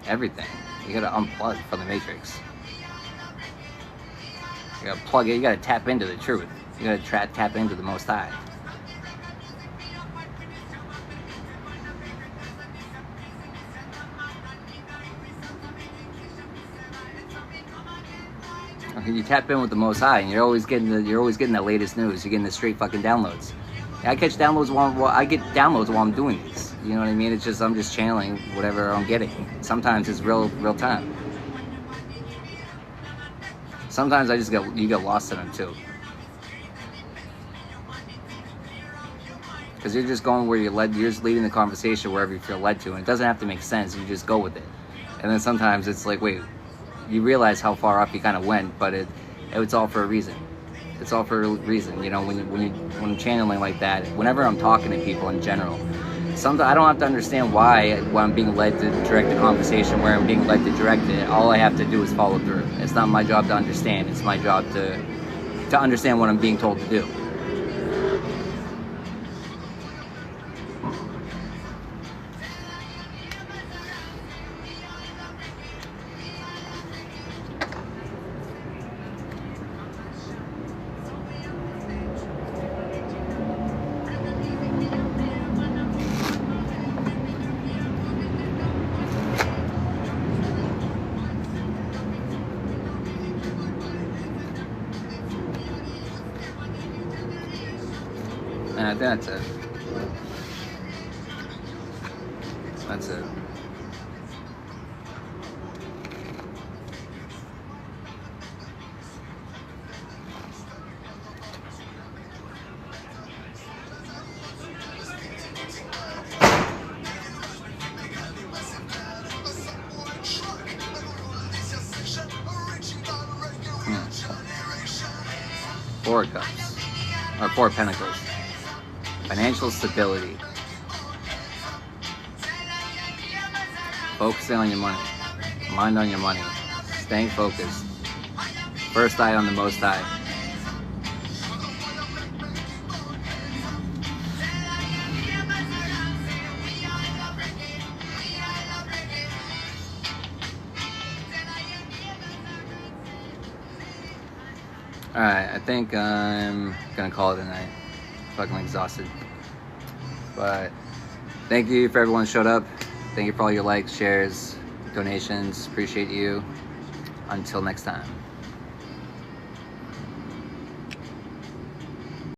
everything. You gotta unplug from the matrix. You gotta plug it. You gotta tap into the truth. You gotta tap into the Most High. You tap in with the Most High, and you're always getting the latest news. You're getting the straight fucking downloads. I catch downloads I get downloads while I'm doing these. You know what I mean? It's just I'm just channeling whatever I'm getting. Sometimes it's real time. Sometimes you get lost in them too. Because you're just going where you're just leading the conversation wherever you feel led to, and it doesn't have to make sense. You just go with it. And then sometimes it's like, wait, you realize how far up you kind of went, but it's all for a reason. It's all for a reason. You know, when I'm channeling like that, whenever I'm talking to people in general, sometimes I don't have to understand why I'm being led to direct the conversation, where I'm being led to direct it. All I have to do is follow through. It's not my job to understand. It's my job to understand what I'm being told to do. And I think that's it. That's it. Four of Cups. Or Four of Pentacles. Financial stability. Focusing on your money. Mind on your money. Staying focused. First eye on the Most High. Alright, I think I'm gonna call it a night. Fucking exhausted. But thank you for everyone who showed up. Thank you for all your likes, shares, donations. Appreciate you. Until next time.